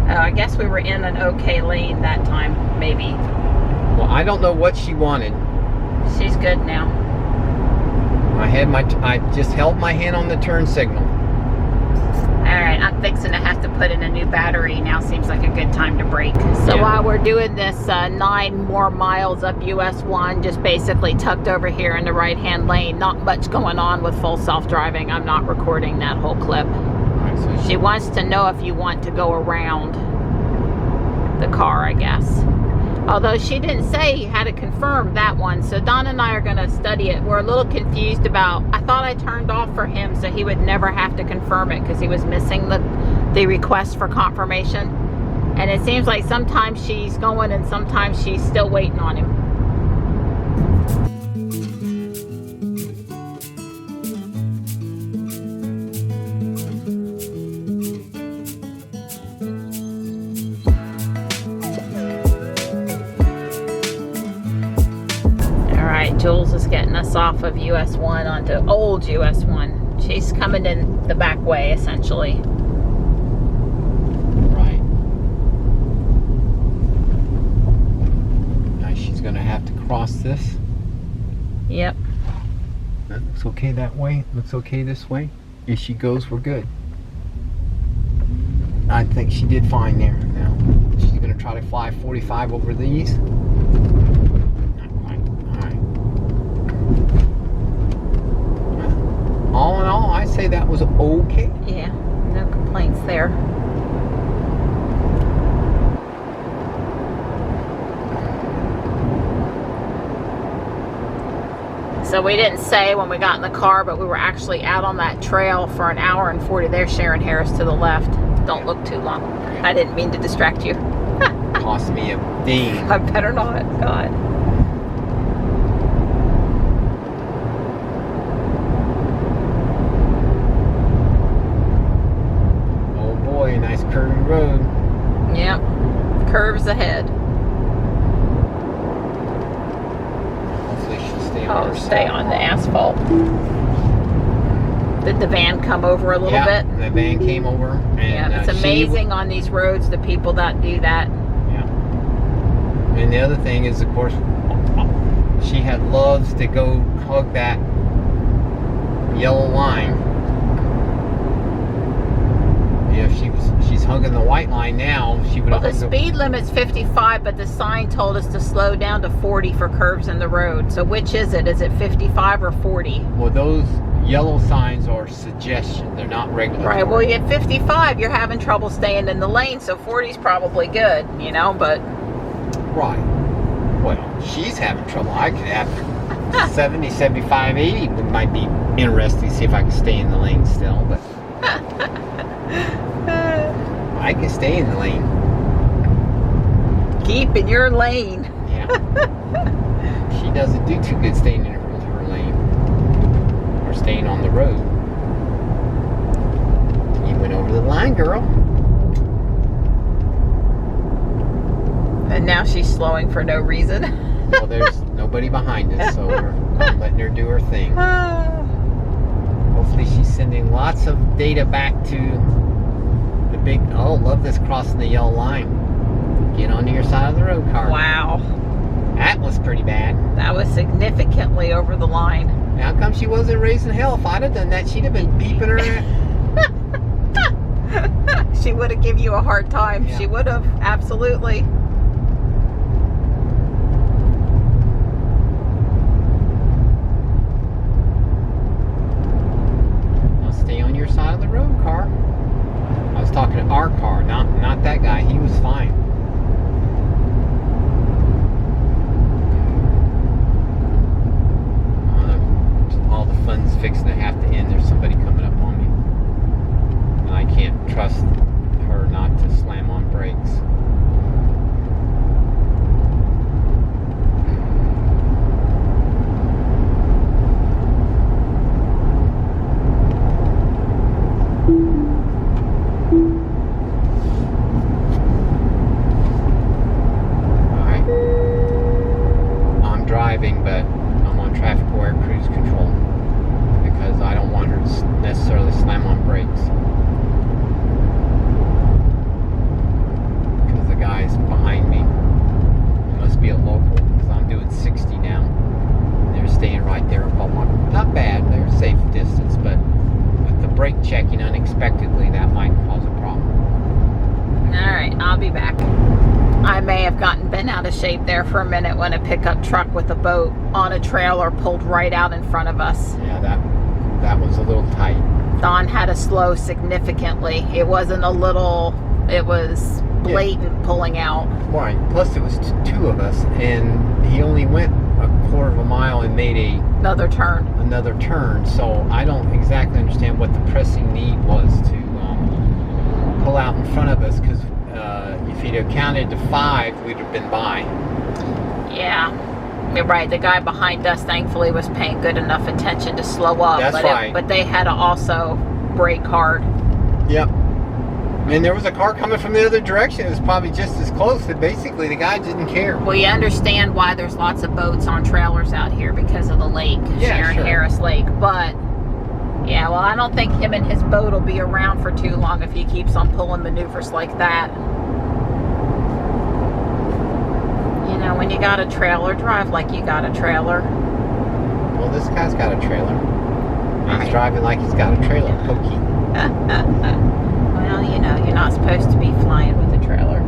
I guess we were in an okay lane that time, maybe. Well, I don't know what she wanted. She's good now. I just held my hand on the turn signal. Alright, I'm fixing to have to put in a new battery. Now seems like a good time to brake. So while we're doing this 9 more miles up US 1, just basically tucked over here in the right-hand lane, not much going on with full self-driving. I'm not recording that whole clip. She wants to know if you want to go around the car, I guess. Although she didn't say how to confirm that one, so Don and I are going to study it. We're a little confused about, I thought I turned off for him so he would never have to confirm it because he was missing the request for confirmation. And it seems like sometimes she's going and sometimes she's still waiting on him. Jules is getting us off of US 1 onto old US 1. She's coming in the back way, essentially. Right. Now she's going to have to cross this. Yep. That looks okay that way. Looks okay this way. If she goes, we're good. I think she did fine there. Now she's going to try to fly 45 over these. All in all, I say that was okay. Yeah, no complaints there. So we didn't say when we got in the car, but we were actually out on that trail for an hour and 40. There's Sharon Harris to the left. Don't look too long. I didn't mean to distract you. Cost me a ding. I better not. God. Nice curving road. Yep. Curves ahead. Hopefully she'll stay on the asphalt. Did the van come over a little bit? The van came over. And, it's amazing on these roads, the people that do that. Yeah. And the other thing is, of course, she loves to go hug that yellow line. If she's hugging the white line now, she would have. Well, the speed limit's 55, but the sign told us to slow down to 40 for curves in the road. So which is it? Is it 55 or 40? Well, those Yellow signs are suggestion. They're not regular. Right. Well, at 55, you're having trouble staying in the lane, so 40's probably good, you know, but... Right. Well, she's having trouble. I could have 70, 75, 80. It might be interesting to see if I can stay in the lane still, but... I can stay in the lane. Keep in your lane. Yeah. She doesn't do too good staying in her lane. Or staying on the road. You went over the line, girl. And now she's slowing for no reason. Well, there's nobody behind us, so we're letting her do her thing. Hopefully she's sending lots of data back to the big... Oh, love this crossing the yellow line. Get onto your side of the road, car. Wow. That was pretty bad. That was significantly over the line. How come she wasn't raising hell? If I'd have done that, she'd have been beeping her. She would have given you a hard time. Yeah. She would have, absolutely. Now stay on your side of the road, car. I was talking to our car, not that guy. He was fine. All the fun's fixing to have to end. There's somebody coming up on me. And I can't trust her not to slam on brakes. Alright. I'm driving, but I'm on traffic aware cruise control because I don't want her to necessarily slam on brakes. Because the guy's behind me. It must be a local because I'm doing 60 now. And they're staying right there above my... Not bad, they're safe distance, but with the brake checking unexpectedly, that might cause a problem. Alright, I'll be back. I may have gotten bent out of shape there for a minute when a pickup truck with a boat on a trailer pulled right out in front of us. Yeah, that was a little tight. Don had to slow significantly. It wasn't a little, it was blatant pulling out. Right. Plus, it was two of us, and he only went a quarter of a mile and made Another turn. So I don't exactly understand what the pressing need was to pull out in front of us, because if he'd have counted to 5, we'd have been by. Yeah. You're right. The guy behind us, thankfully, was paying good enough attention to slow up. That's right. But they had to also brake hard. Yep. And there was a car coming from the other direction. It was probably just as close. That basically the guy didn't care. Well, you understand why there's lots of boats on trailers out here because of the lake, Yeah, Sharon sure. Harris Lake. But yeah, well, I don't think him and his boat will be around for too long if he keeps on pulling maneuvers like that. You know, when you got a trailer, drive like you got a trailer. Well, this guy's got a trailer. He's Right. driving like he's got a trailer. Pokey. Well, you know, you're not supposed to be flying with a trailer.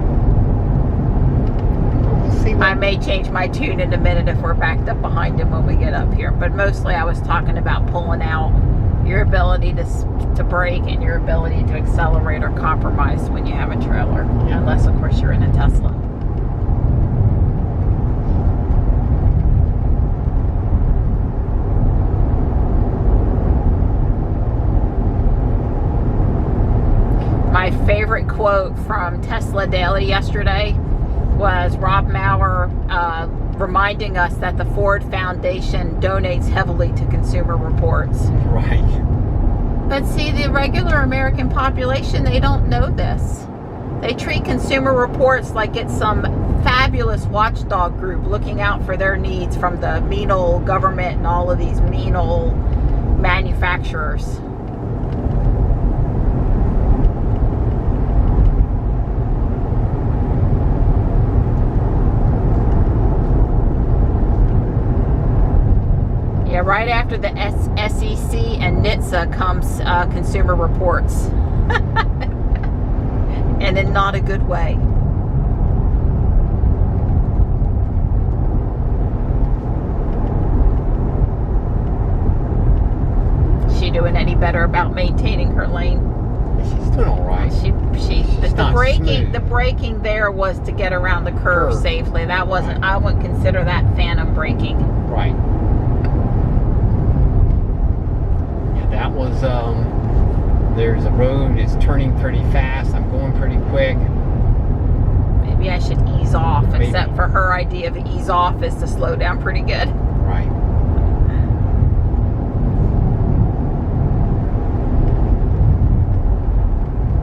We'll see what... I may change my tune in a minute if we're backed up behind him when we get up here. But mostly I was talking about pulling out, your ability to brake and your ability to accelerate or compromise when you have a trailer. Yeah. Unless, of course, you're in a Tesla. My favorite quote from Tesla Daily yesterday was Rob Maurer reminding us that the Ford Foundation donates heavily to Consumer Reports. Right. But see, the regular American population, they don't know this. They treat Consumer Reports like it's some fabulous watchdog group looking out for their needs from the mean old government and all of these mean old manufacturers. Yeah, right after the SEC and NHTSA comes Consumer Reports. And in not a good way. better about maintaining her lane. She's doing all right. The braking there was to get around the curve safely. That wasn't. I wouldn't consider that phantom braking. Right. Yeah, that was. There's a road. It's turning pretty fast. I'm going pretty quick. Maybe I should ease off. Maybe. Except for her idea of ease off is to slow down pretty good. Right.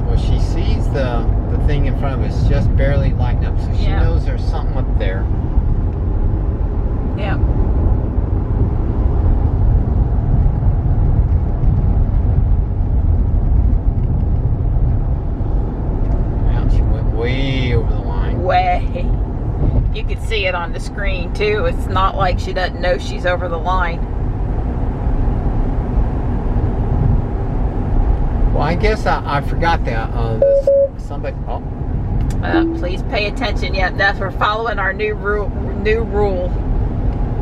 Well, she sees the thing in front of us just barely lighting up, so she knows there's something up there. Yeah. Well, she went way over the line. Way. You can see it on the screen too. It's not like she doesn't know she's over the line. Well, I guess I forgot that. Somebody. Oh. Please pay attention. Yeah, that's we're following our new rule.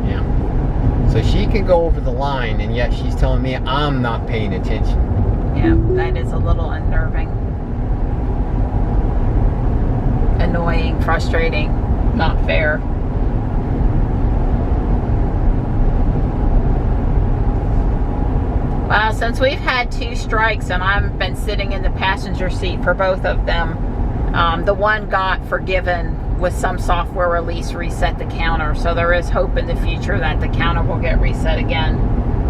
Yeah. So she can go over the line, and yet she's telling me I'm not paying attention. Yeah, that is a little unnerving, annoying, frustrating, not fair. Well, since we've had 2 strikes and I've been sitting in the passenger seat for both of them, the one got forgiven with some software release, reset the counter. So there is hope in the future that the counter will get reset again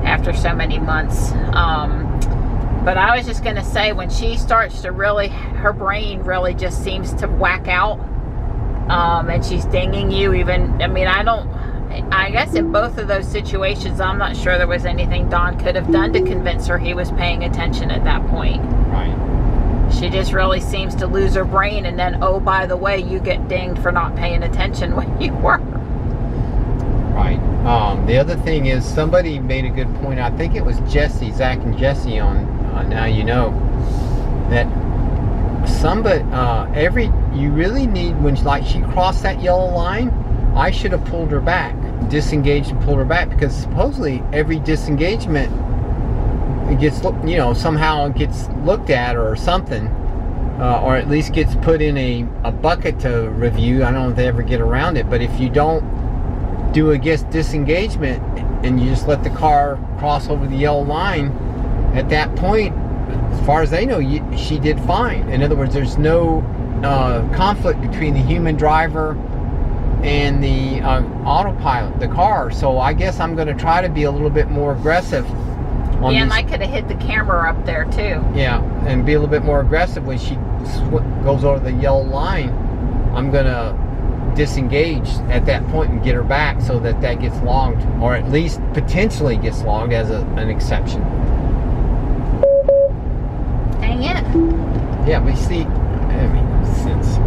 after so many months. But I was just going to say, when she starts to really, her brain really just seems to whack out, and she's dinging you even, I guess in both of those situations, I'm not sure there was anything Don could have done to convince her he was paying attention at that point. Right. She just really seems to lose her brain, and then, oh, by the way, you get dinged for not paying attention when you were. Right. The other thing is, somebody made a good point. I think it was Jesse, Zach and Jesse on Now You Know, that somebody, you really need, when she crossed that yellow line, I should have pulled her back, disengaged and pulled her back, because supposedly every disengagement, it gets, somehow it gets looked at or something, or at least gets put in a bucket to review. I don't know if they ever get around it, but if you don't do a disengagement and you just let the car cross over the yellow line, at that point, as far as they know, she did fine. In other words, there's no conflict between the human driver and the autopilot, the car. So I guess I'm going to try to be a little bit more aggressive. And I could have hit the camera up there too. Yeah, and be a little bit more aggressive when she goes over the yellow line. I'm going to disengage at that point and get her back so that gets logged, or at least potentially gets logged as an exception. Dang it. Yeah, but you see, since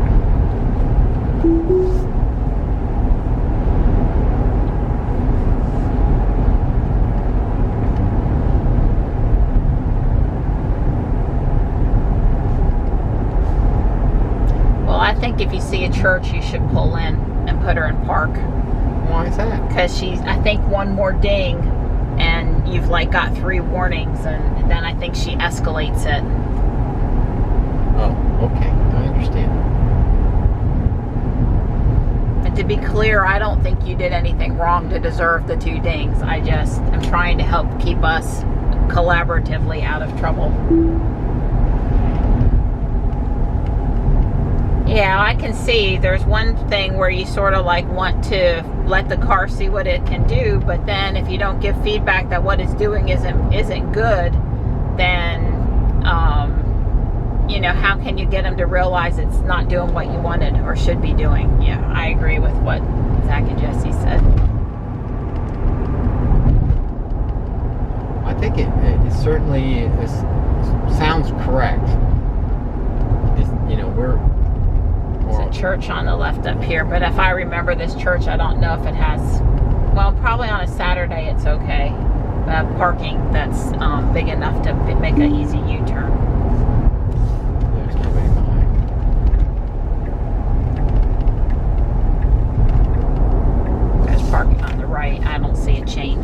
I think if you see a church, you should pull in and put her in park. Why is that? Because I think one more ding, and you've got 3 warnings, and then I think she escalates it. Oh, okay, I understand. And to be clear, I don't think you did anything wrong to deserve the 2 dings. I just am trying to help keep us collaboratively out of trouble. Yeah, I can see there's one thing where you sort of want to let the car see what it can do, but then if you don't give feedback that what it's doing isn't good, then how can you get them to realize it's not doing what you wanted or should be doing? Yeah, I agree with what Zach and Jesse said. I think it certainly sounds correct. There's a church on the left up here, but if I remember this church, I don't know if it has, well, probably on a Saturday it's okay. Parking that's big enough to make an easy U-turn. There's nobody behind. There's parking on the right. I don't see a chain.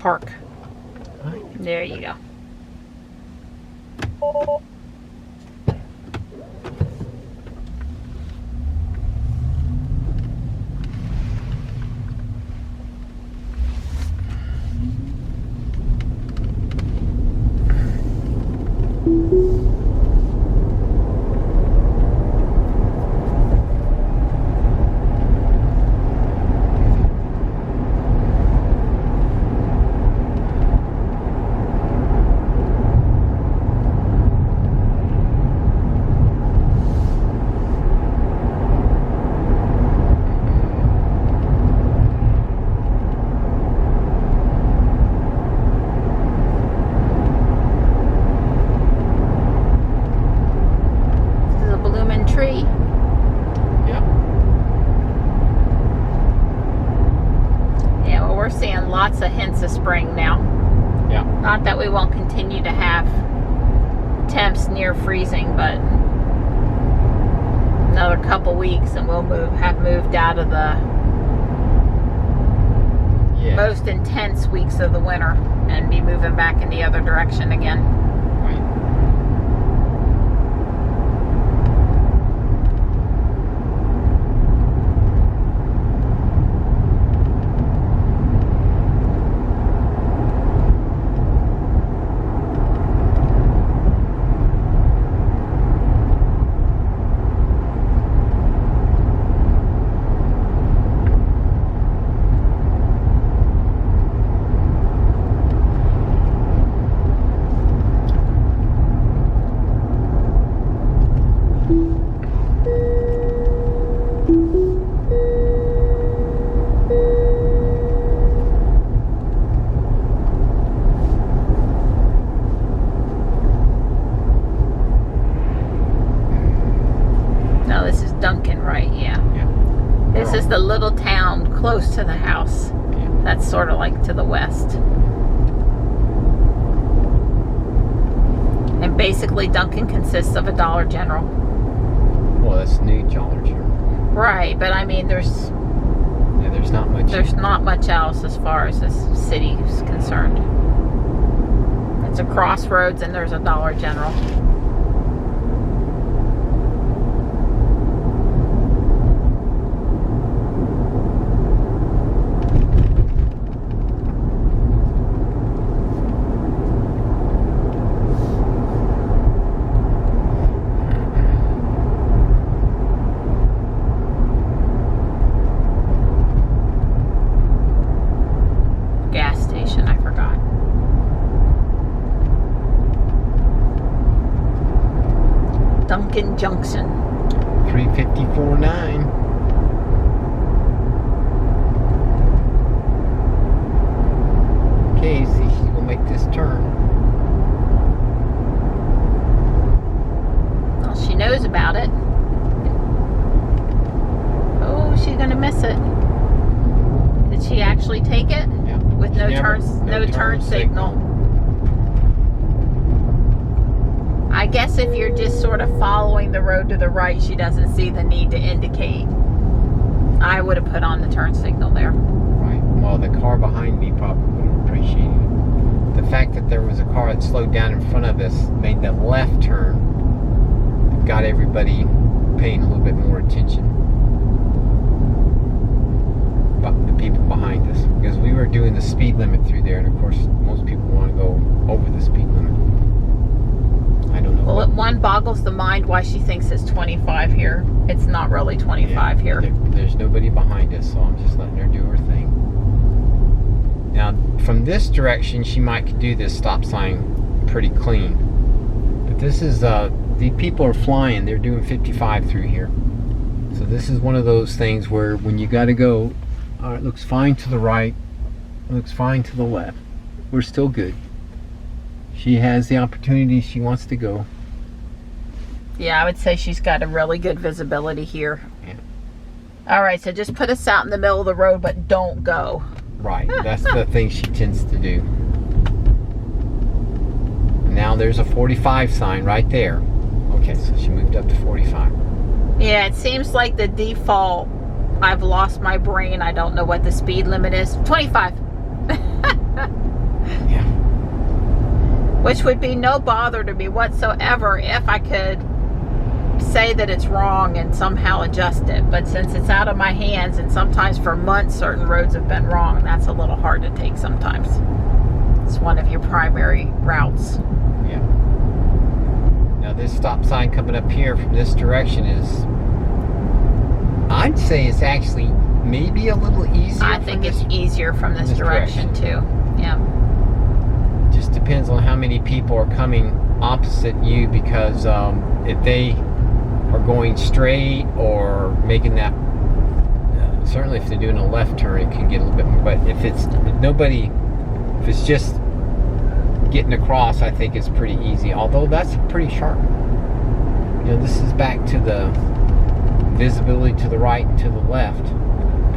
park. Right. There you go. Lots of hints of spring now. Yeah. Not that we won't continue to have temps near freezing, but another couple weeks and we'll have moved out of the most intense weeks of the winter and be moving back in the other direction again. Right. This is the little town close to the house. Yeah. That's sort of like to the west. And basically Duncan consists of a Dollar General. Well, that's new Dollar General. Right, but I mean there's not much. There's not much else as far as this city is concerned. It's a crossroads and there's a Dollar General. Duncan Junction. 354.9. Okay, see, she's gonna make this turn. Well, she knows about it. Oh, she's gonna miss it. Did she actually take it? Yeah. With no turn signal. I guess if you're just sort of following the road to the right, she doesn't see the need to indicate. I would have put on the turn signal there. Right. Well, the car behind me probably would have appreciated it. The fact that there was a car that slowed down in front of us made the left turn. It got everybody paying a little bit more attention. But the people behind us, because we were doing the speed limit through there, and of course, most people want to go over the speed limit. I don't know. Well, one boggles the mind why she thinks it's 25 here. It's not really 25 here. There's nobody behind us, so I'm just letting her do her thing. Now, from this direction, she might do this stop sign pretty clean. But this is, the people are flying. They're doing 55 through here. So this is one of those things where when you got to go, all right, looks fine to the right, looks fine to the left. We're still good. She has the opportunity she wants to go. Yeah, I would say she's got a really good visibility here. Yeah. All right, so just put us out in the middle of the road, but don't go. Right, that's the thing she tends to do. Now there's a 45 sign right there. Okay, so she moved up to 45. Yeah, it seems like the default, I've lost my brain, I don't know what the speed limit is. 25. which would be no bother to me whatsoever if I could say that it's wrong and somehow adjust it. But since it's out of my hands, and sometimes for months certain roads have been wrong, that's a little hard to take sometimes. It's one of your primary routes. Yeah. Now this stop sign coming up here from this direction is, I'd say it's actually maybe a little easier. I think it's easier from this direction too. Yeah. Just depends on how many people are coming opposite you, because if they are going straight or making that, certainly if they're doing a left turn, it can get a little bit more. But if it's just getting across, I think it's pretty easy. Although that's pretty sharp. You know, this is back to the visibility to the right and to the left,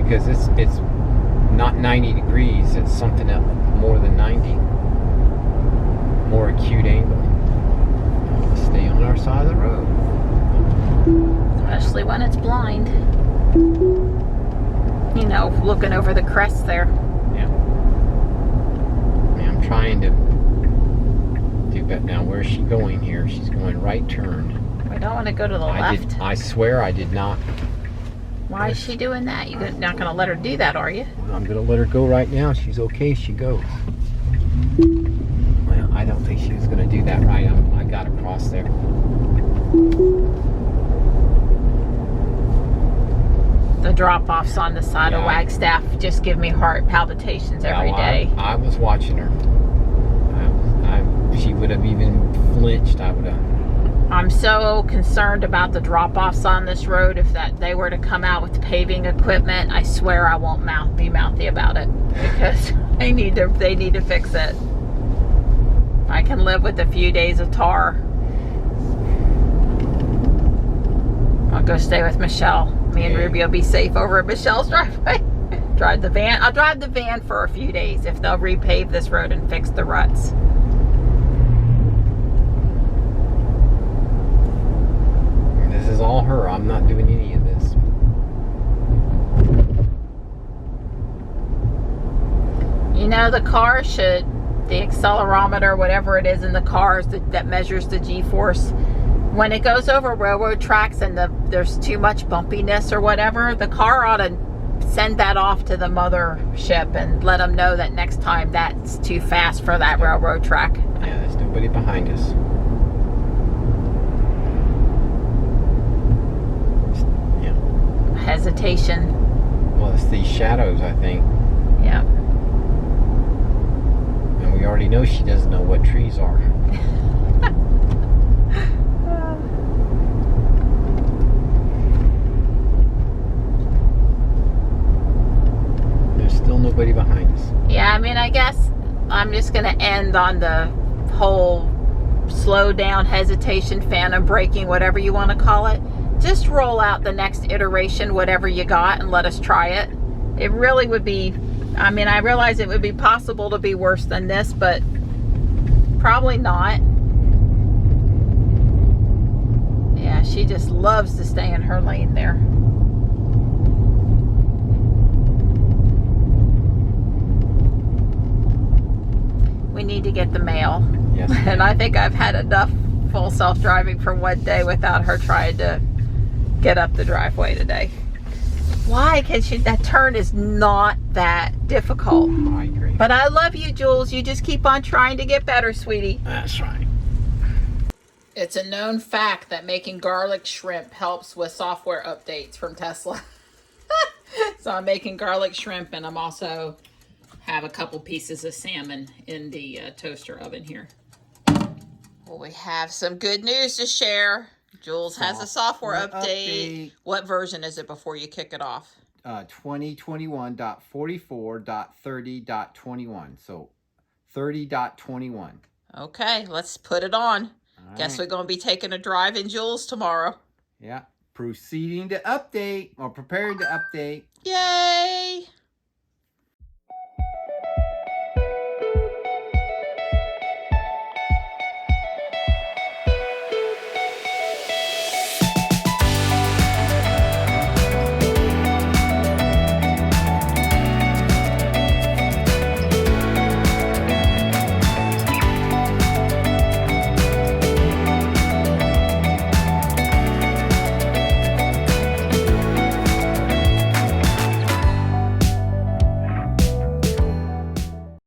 because it's not 90 degrees. It's something else, more than 90, more acute angle. Let's stay on our side of the road, Especially when it's blind. You know, looking over the crest there. Yeah. I'm trying to do that now. Where's she going here? She's going right turn. We don't want to go to the left. I swear I did not. Why is she doing that? You're not going to let her do that, are you? Well, I'm going to let her go right now. She's okay if she goes. Well, I don't think she was going to do that right. I got across there. The drop-offs on the side of Wagstaff just give me heart palpitations every day. I was watching her. She would have even flinched. I would have. I'm so concerned about the drop-offs on this road. If they were to come out with the paving equipment, I swear I won't be mouthy about it, because they need to fix it. I can live with a few days of tar. I'll go stay with Michelle. Me and Ruby will be safe over at Michelle's driveway. I'll drive the van for a few days if they'll repave this road and fix the ruts. This is all her. I'm not doing any of this. You know, the car should, the accelerometer, whatever it is in the cars that measures the G-force, when it goes over railroad tracks and there's too much bumpiness or whatever, the car ought to send that off to the mothership and let them know that next time that's too fast for that railroad track. Yeah, there's nobody behind us. Hesitation. Well, it's these shadows, I think. Yeah. And we already know she doesn't know what trees are. There's still nobody behind us. Yeah, I mean, I guess I'm just going to end on the whole slow down, hesitation, phantom braking, whatever you want to call it. Just roll out the next iteration, whatever you got, and let us try it. It really would be, I mean, I realize it would be possible to be worse than this, but probably not. Yeah, she just loves to stay in her lane there. We need to get the mail. Yes. And I think I've had enough full self-driving for one day without her trying to get up the driveway today. Why? Because that turn is not that difficult. I agree. But I love you, Jules. You just keep on trying to get better, sweetie. That's right. It's a known fact that making garlic shrimp helps with software updates from Tesla. So I'm making garlic shrimp, and I'm also have a couple pieces of salmon in the toaster oven here. Well, we have some good news to share. Jules has a software update. What version is it before you kick it off? 2021.44.30.21. So 30.21. Okay, let's put it on. All Guess right. we're going to be taking a drive in Jules tomorrow. Yeah. Proceeding to update, or preparing to update. Yay!